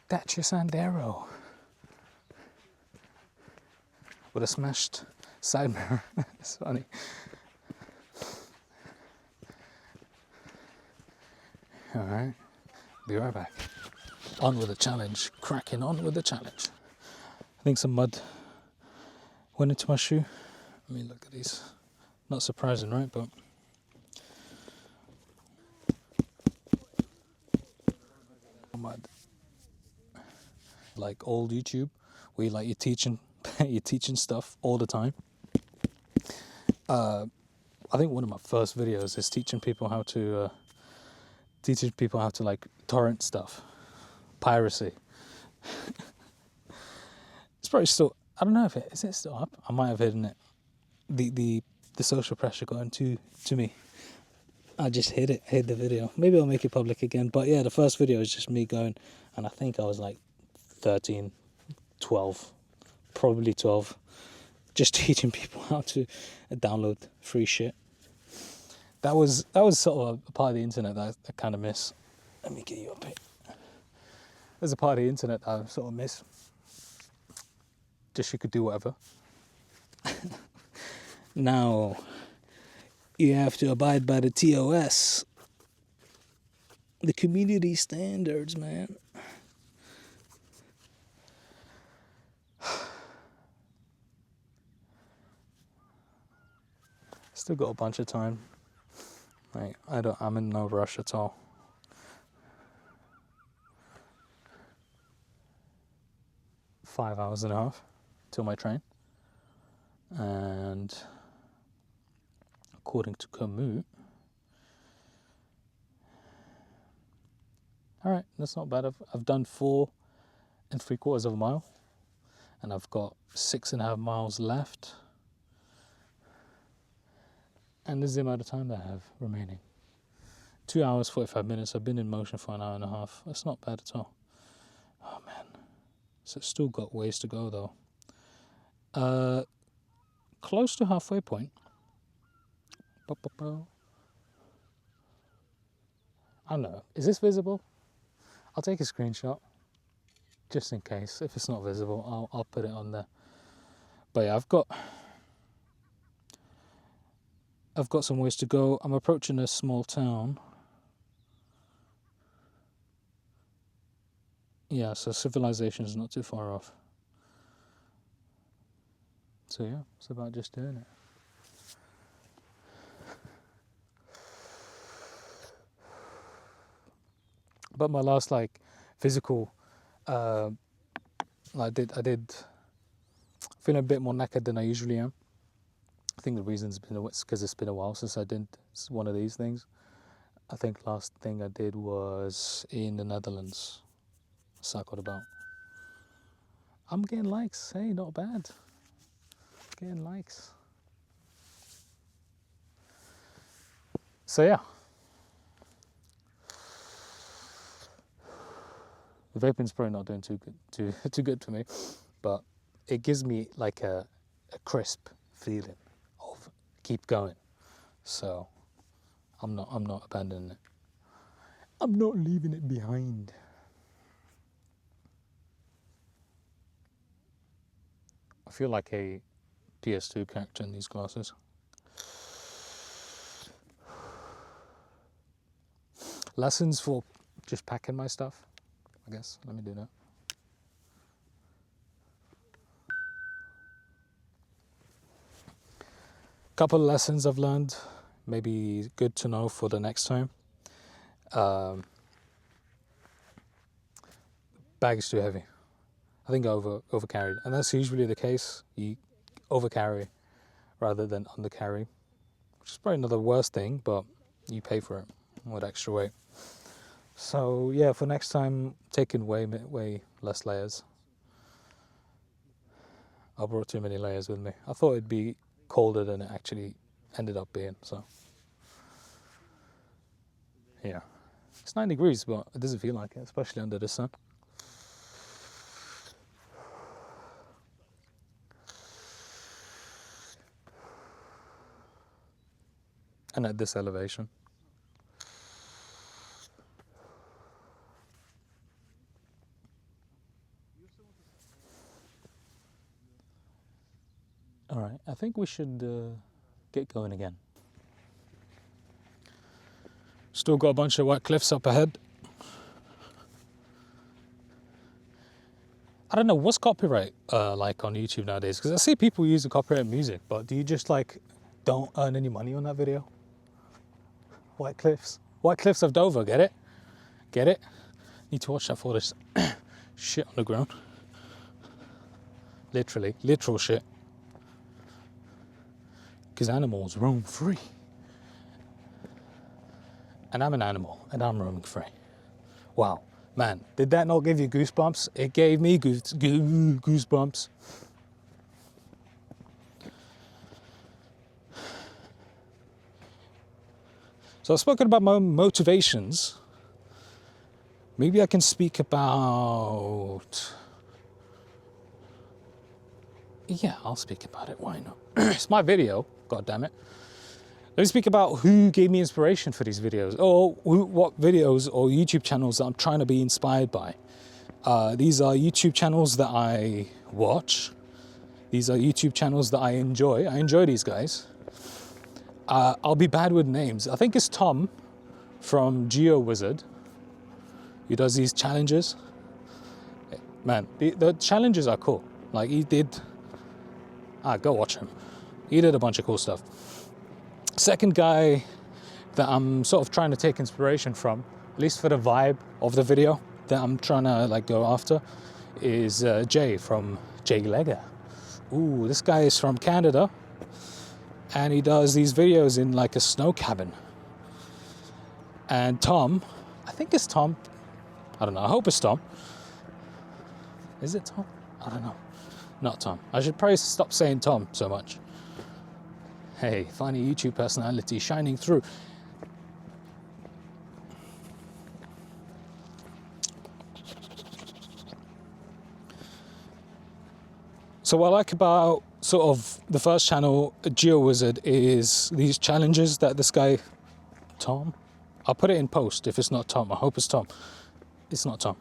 S1: Dacia Sandero. With a smashed side mirror. It's funny. Alright, be right back. On with the challenge. Cracking on with the challenge. I think some mud went into my shoe. I mean, look at these. Not surprising, right? But mud. Like old YouTube, where you're teaching stuff all the time. I think one of my first videos is teaching people how to like torrent stuff, piracy. It's probably still, I don't know if is it still up. I might have hidden it. The social pressure got into me. I just hid the video. Maybe I'll make it public again. But yeah, the first video is just me going, and I think I was like 13, 12, probably 12, just teaching people how to download free shit. that was sort of a part of the internet that I kind of miss. Let me get you up here. There's a part of the internet that I sort of miss. Just you could do whatever. Now, you have to abide by the TOS. The community standards, man. Still got a bunch of time. Like, I'm in no rush at all. .5 hours till my train. And according to Komoot, all right, that's not bad. I've done 4 3/4 mile, and I've got 6.5 miles left. And this is the amount of time that I have remaining. 2 hours, 45 minutes. I've been in motion for an hour and a half. That's not bad at all. Oh, man. So it's still got ways to go, though. Close to halfway point. I don't know. Is this visible? I'll take a screenshot. Just in case. If it's not visible, I'll put it on there. But yeah, I've got some ways to go. I'm approaching a small town. Yeah, so civilization is not too far off. So yeah, it's about just doing it. But my last physical, I did feeling a bit more knackered than I usually am. I think the reason's been because it's been a while since I did one of these things. I think last thing I did was in the Netherlands. Cycled about. I'm getting likes. Hey, not bad. Getting likes. So yeah. The vaping's probably not doing too good for me, but it gives me like a crisp feeling of keep going. So I'm not abandoning it. I'm not leaving it behind. I feel like a PS2 character in these glasses. Lessons for just packing my stuff, I guess. Let me do that. Couple of lessons I've learned, maybe good to know for the next time. Bag is too heavy. I think I overcarried, and that's usually the case. You overcarry rather than undercarry, which is probably not the worst thing, but you pay for it with extra weight. So yeah, for next time, taking way less layers. I brought too many layers with me. I thought it'd be colder than it actually ended up being. So yeah, it's 9 degrees, but it doesn't feel like it, especially under the sun. And at this elevation. All right, I think we should get going again. Still got a bunch of white cliffs up ahead. I don't know, what's copyright like on YouTube nowadays? Because I see people use the copyright music, but do you just don't earn any money on that video? White Cliffs of Dover, get it? Get it? Need to watch out for this shit on the ground. Literal shit. Because animals roam free. And I'm an animal, and I'm roaming free. Wow, man, did that not give you goosebumps? It gave me goosebumps. So I've spoken about my motivations. Maybe I can speak about... Yeah, I'll speak about it, why not? It's my video, god damn it. Let me speak about who gave me inspiration for these videos, or what videos or YouTube channels that I'm trying to be inspired by. These are YouTube channels that I watch. These are YouTube channels that I enjoy. I enjoy these guys. I'll be bad with names. I think it's Tom from GeoWizard who does these challenges. Man, the challenges are cool. Like he did, go watch him. He did a bunch of cool stuff. Second guy that I'm sort of trying to take inspiration from, at least for the vibe of the video that I'm trying to like go after, is Jay from Jay Legger. Ooh, this guy is from Canada, and he does these videos in like a snow cabin. And Tom, I think it's Tom. I don't know. I hope it's Tom. Is it Tom? I don't know. Not Tom. I should probably stop saying Tom so much. Hey, funny YouTube personality shining through. So what I like about sort of the first channel, GeoWizard, is these challenges that this guy, Tom, I'll put it in post if it's not Tom. I hope it's Tom. It's not Tom.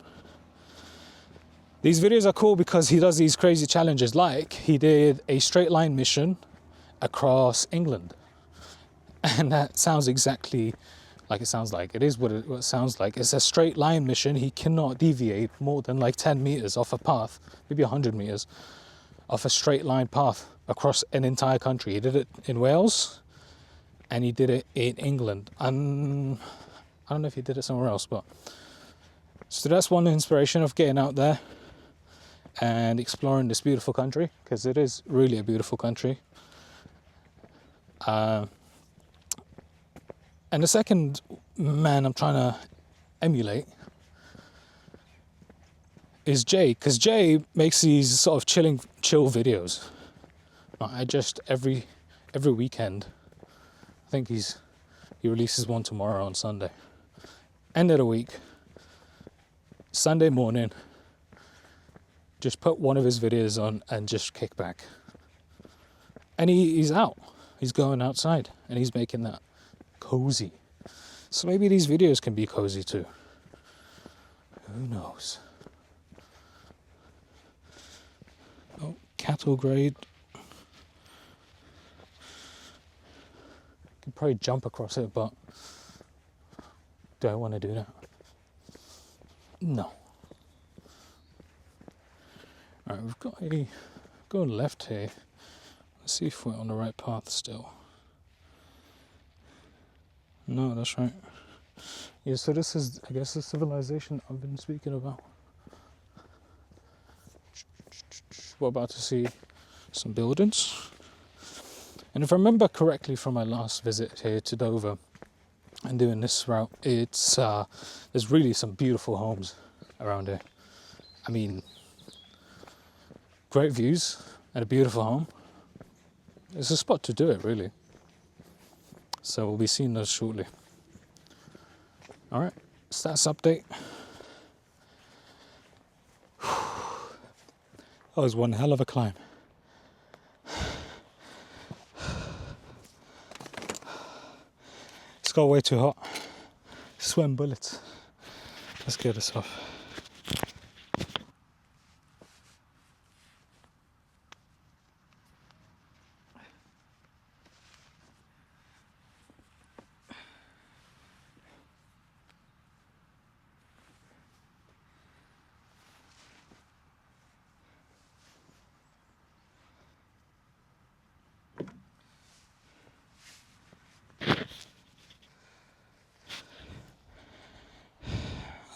S1: These videos are cool because he does these crazy challenges, like he did a straight line mission across England. And that sounds exactly like it sounds like. It is what it sounds like. It's a straight line mission. He cannot deviate more than like 10 meters off a path, maybe 100 meters, off a straight line path across an entire country. He did it in Wales and he did it in England. And I don't know if he did it somewhere else, but so that's one inspiration of getting out there and exploring this beautiful country, because it is really a beautiful country. And the second man I'm trying to emulate is Jay, because Jay makes these sort of chill videos. I just every weekend, I think he releases one tomorrow on Sunday. End of the week, Sunday morning, just put one of his videos on and just kick back. And he's out. He's going outside and he's making that cozy. So maybe these videos can be cozy too. Who knows? Oh, cattle grade. Could probably jump across it, but do I want to do that? No. Alright, we've got a going left here. Let's see if we're on the right path still. No, that's right. Yeah, so this is, I guess, the civilization I've been speaking about. We're about to see some buildings. And if I remember correctly from my last visit here to Dover and doing this route, it's there's really some beautiful homes around here. I mean, great views and a beautiful home. It's a spot to do it, really. So we'll be seeing those shortly. All right, stats update. That was one hell of a climb. It's got way too hot. Sweating bullets. Let's get this off.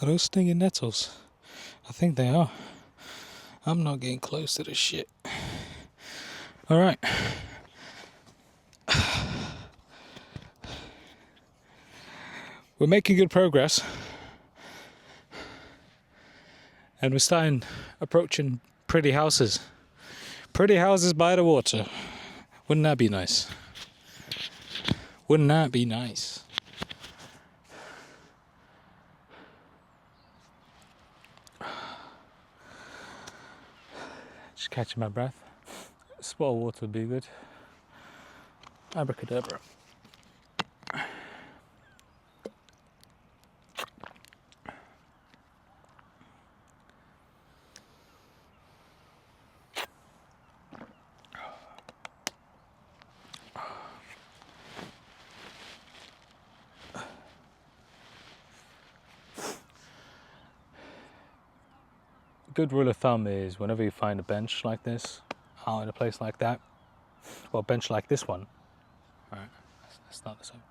S1: Are those stinging nettles? I think they are. I'm not getting close to this shit. Alright. We're making good progress. And we're approaching pretty houses. Pretty houses by the water. Wouldn't that be nice? Wouldn't that be nice? Just catching my breath. A spot of water would be good. Abracadabra. good rule of thumb is whenever you find a bench like this out in a place like that, well, a bench like this one, right? That's not the same.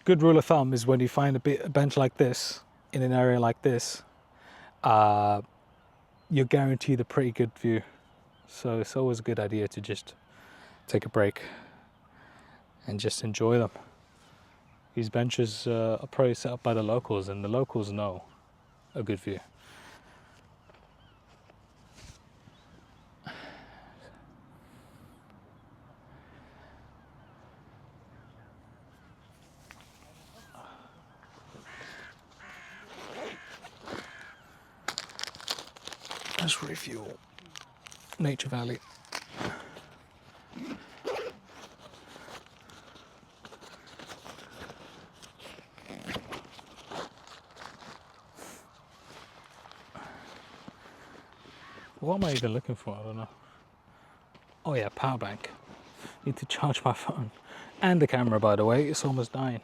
S1: Good rule of thumb is when you find a bench like this in an area like this, you're guaranteed a pretty good view. So it's always a good idea to just take a break and just enjoy them. These benches are probably set up by the locals, and the locals know a good view. Let's refuel Nature Valley. What am I even looking for? I don't know. Oh yeah, power bank. Need to charge my phone. And the camera, by the way, it's almost dying.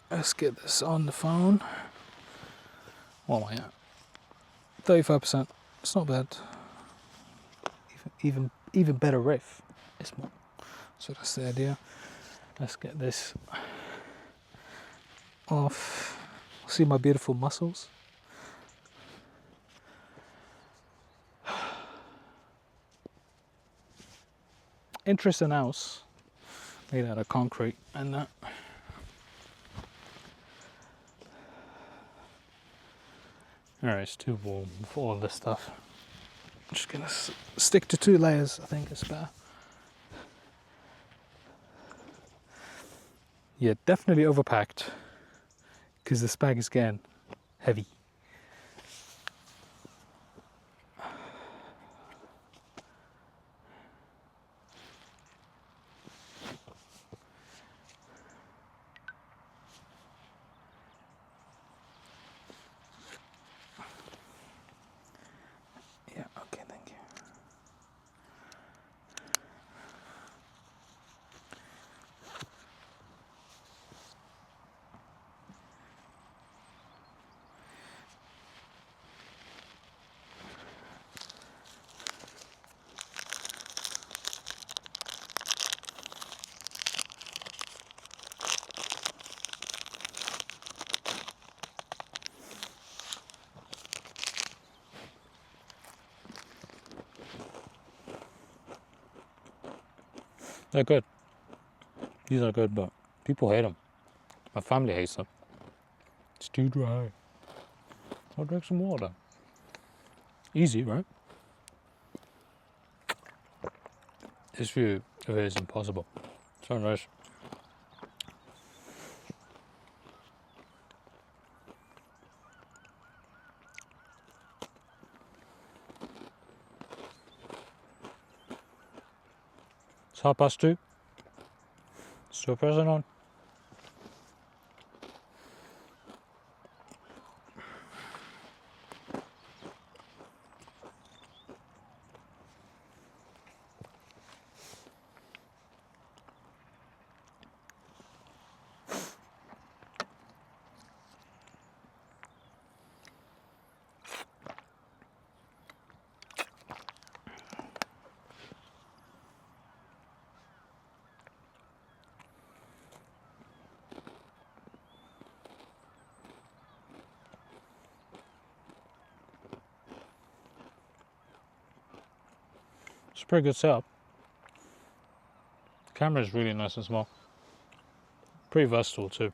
S1: Let's get this on the phone. What am I at? 35%. It's not bad. Even better riff. It's more. So that's the idea. Let's get this off. See my beautiful muscles. Interesting house, made out of concrete and that. Alright, it's too warm for all this stuff. I'm just gonna stick to 2 layers, I think it's better. Yeah, definitely overpacked, because this bag is getting heavy. Yeah, okay, thank you. They're good. These are good, but people hate them. My family hates them. It's too dry. I'll drink some water. Easy, right? This view of it is impossible. So nice. It's 2:30. Still pressing on. It's a pretty good setup. The camera is really nice and small. Pretty versatile too.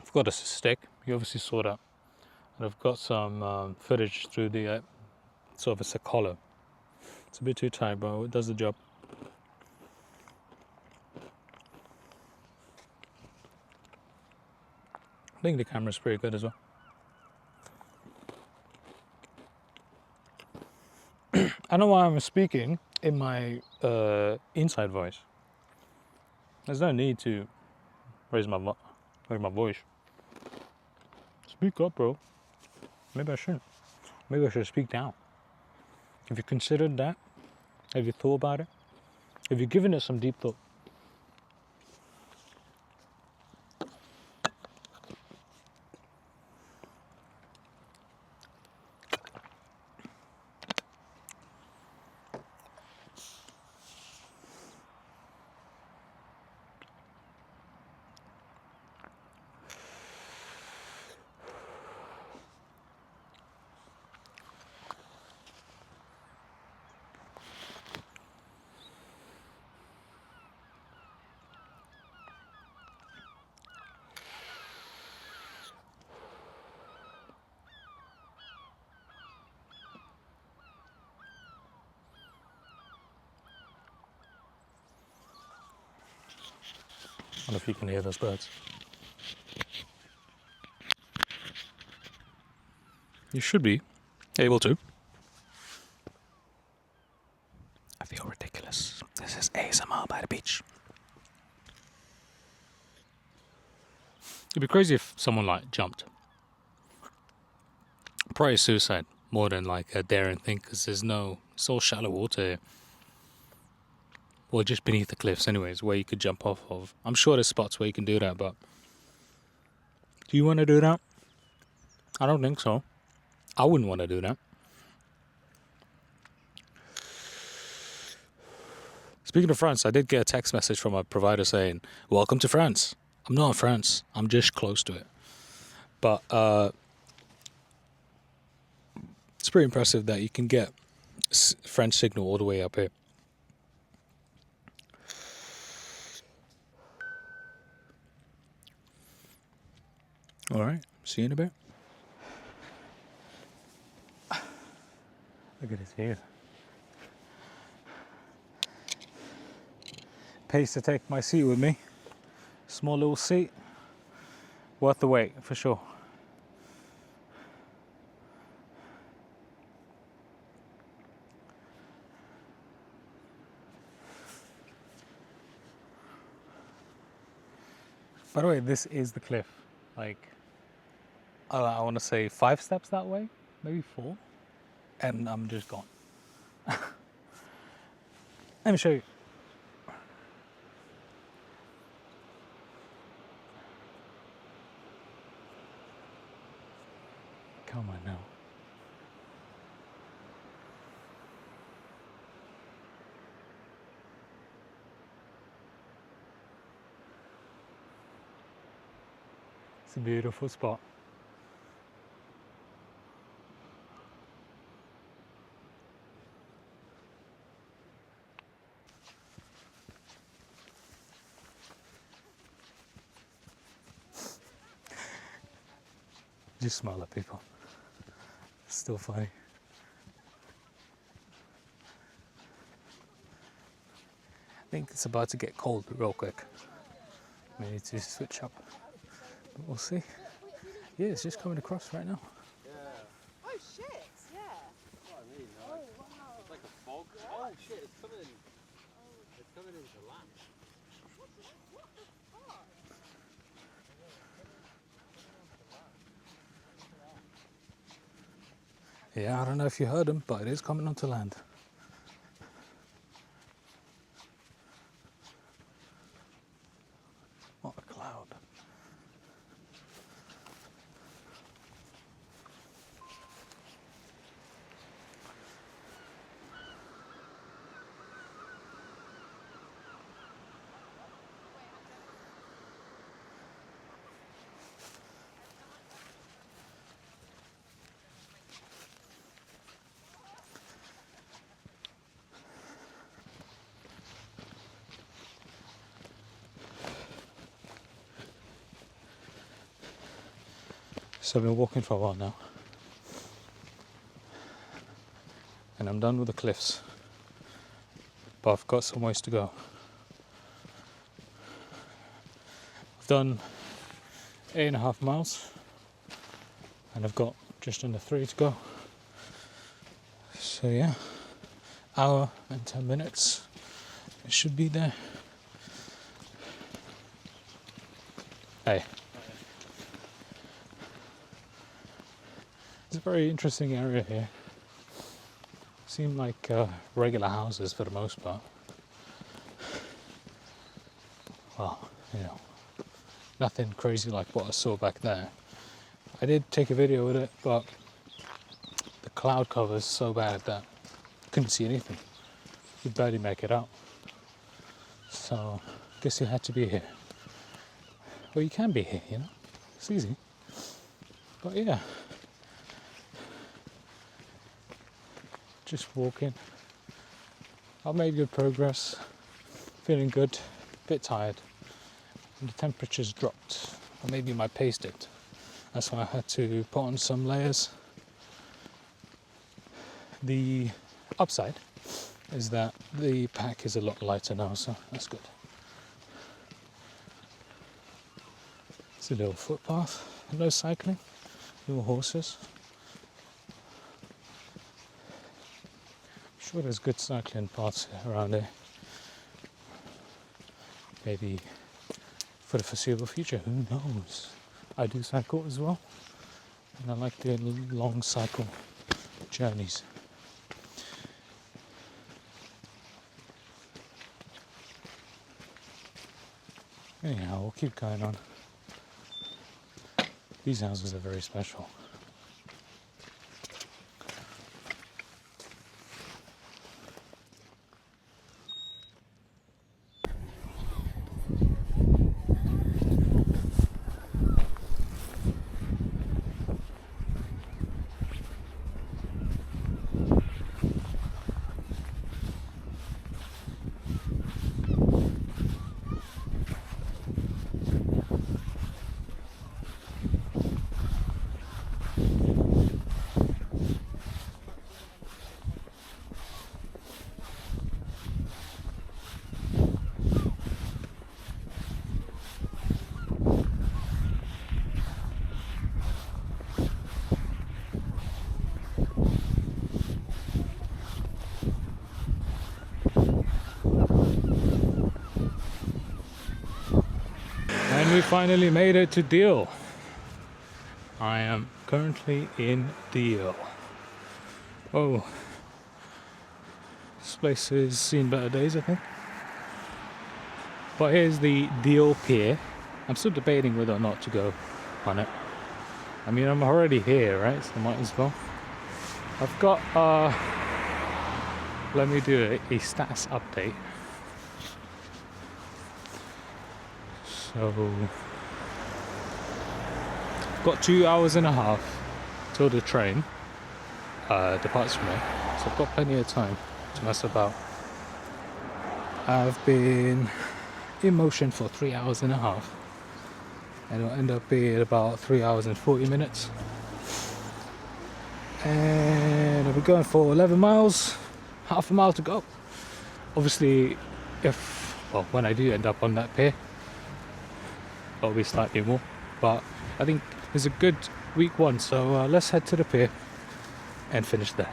S1: I've got a stick, you obviously saw that. And I've got some footage through the, sort of it's a collar. It's a bit too tight, but it does the job. I think the camera's pretty good as well. I know why I'm speaking in my inside voice. There's no need to raise my voice. Speak up, bro. Maybe I shouldn't. Maybe I should speak down. Have you considered that? Have you thought about it? Have you given it some deep thought? don't know if you can hear those birds. You should be able to. I feel ridiculous. This is ASMR by the beach. It'd be crazy if someone like jumped. Probably suicide more than like a daring thing, because it's all shallow water here. Well, just beneath the cliffs anyways, where you could jump off of. I'm sure there's spots where you can do that, but do you want to do that? I don't think so. I wouldn't want to do that. Speaking of France, I did get a text message from a provider saying, "Welcome to France." I'm not in France. I'm just close to it. But it's pretty impressive that you can get French signal all the way up here. All right. See you in a bit. Look at this view. Pays to take my seat with me. Small little seat. Worth the wait, for sure. By the way, this is the cliff. Like, I want to say 5 steps that way, maybe 4. And I'm just gone. Let me show you. Come on now. It's a beautiful spot. Just smile at people. It's still funny. I think it's about to get cold real quick. We need to switch up. But we'll see. Yeah, it's just coming across right now.
S4: Oh shit, yeah.
S5: What I mean, like, it's like a fog. Oh shit, it's coming. It's coming into land.
S4: What the fuck?
S1: Yeah, I don't know if you heard him, but it is coming onto land. What a cloud. So I've been walking for a while now, and I'm done with the cliffs, but I've got some ways to go. I've done 8.5 miles, and I've got just under 3 to go. So yeah, hour and 10 minutes, it should be there. Hey. It's a very interesting area here. Seem like regular houses for the most part. Well, you know, nothing crazy like what I saw back there. I did take a video with it, but the cloud cover is so bad that I couldn't see anything. You barely make it out. So, guess you had to be here. Well, you can be here, you know. It's easy. But yeah. Just walking. I've made good progress. Feeling good. A bit tired. And the temperature's dropped. Or maybe my pace did. That's why I had to put on some layers. The upside is that the pack is a lot lighter now, so that's good. It's a little footpath, no cycling, little horses. I'm sure there's good cycling paths around there. Maybe for the foreseeable future, who knows? I do cycle as well, and I like doing long cycle journeys. Anyhow, we'll keep going on. These houses are very special. And we finally made it to Deal. I am currently in Deal. Oh, this place has seen better days, I think. But here's the Deal Pier. I'm still debating whether or not to go on it. I mean, I'm already here, right? So I might as well. I've got, let me do a status update. So, got 2 hours and a half till the train departs from here. So I've got plenty of time to mess about. I've been in motion for 3 hours and a half. And it'll end up being about 3 hours and 40 minutes. And I'll be going for 11 miles, half a mile to go. Obviously, when I do end up on that pier, it'll be slightly more. But I think it's a good week one, so let's head to the pier and finish there.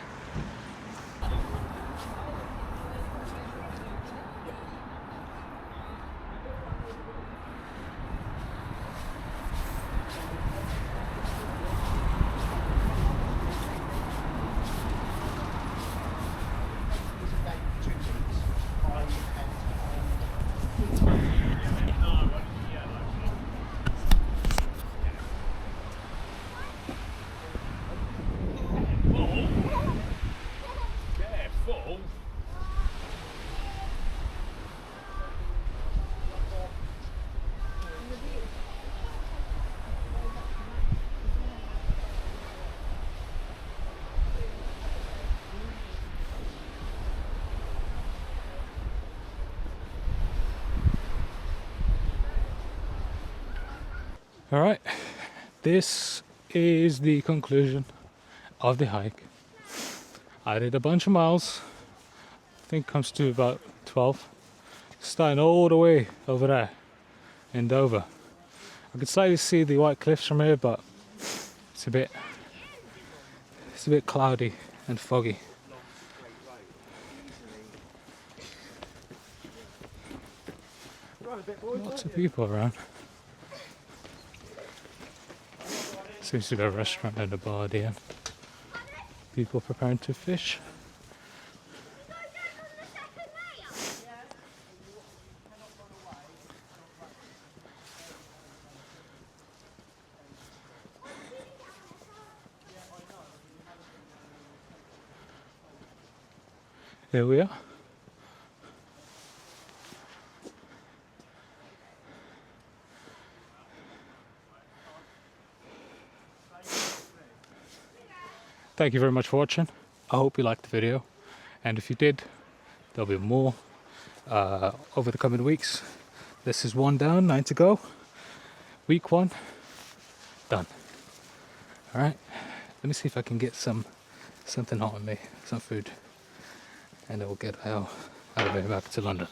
S1: Alright, this is the conclusion of the hike. I did a bunch of miles, I think comes to about 12, starting all the way over there in Dover. I could slightly see the White Cliffs from here, but it's a bit cloudy and foggy. Lots of people around. Seems to be a restaurant and a bar there. People preparing to fish. Here we are. Thank you very much for watching. I hope you liked the video, and if you did, there'll be more over the coming weeks. This is 1 down, 9 to go. Week 1 done. All right, let me see if I can get something hot on me, some food, and then we'll get out of here back to London.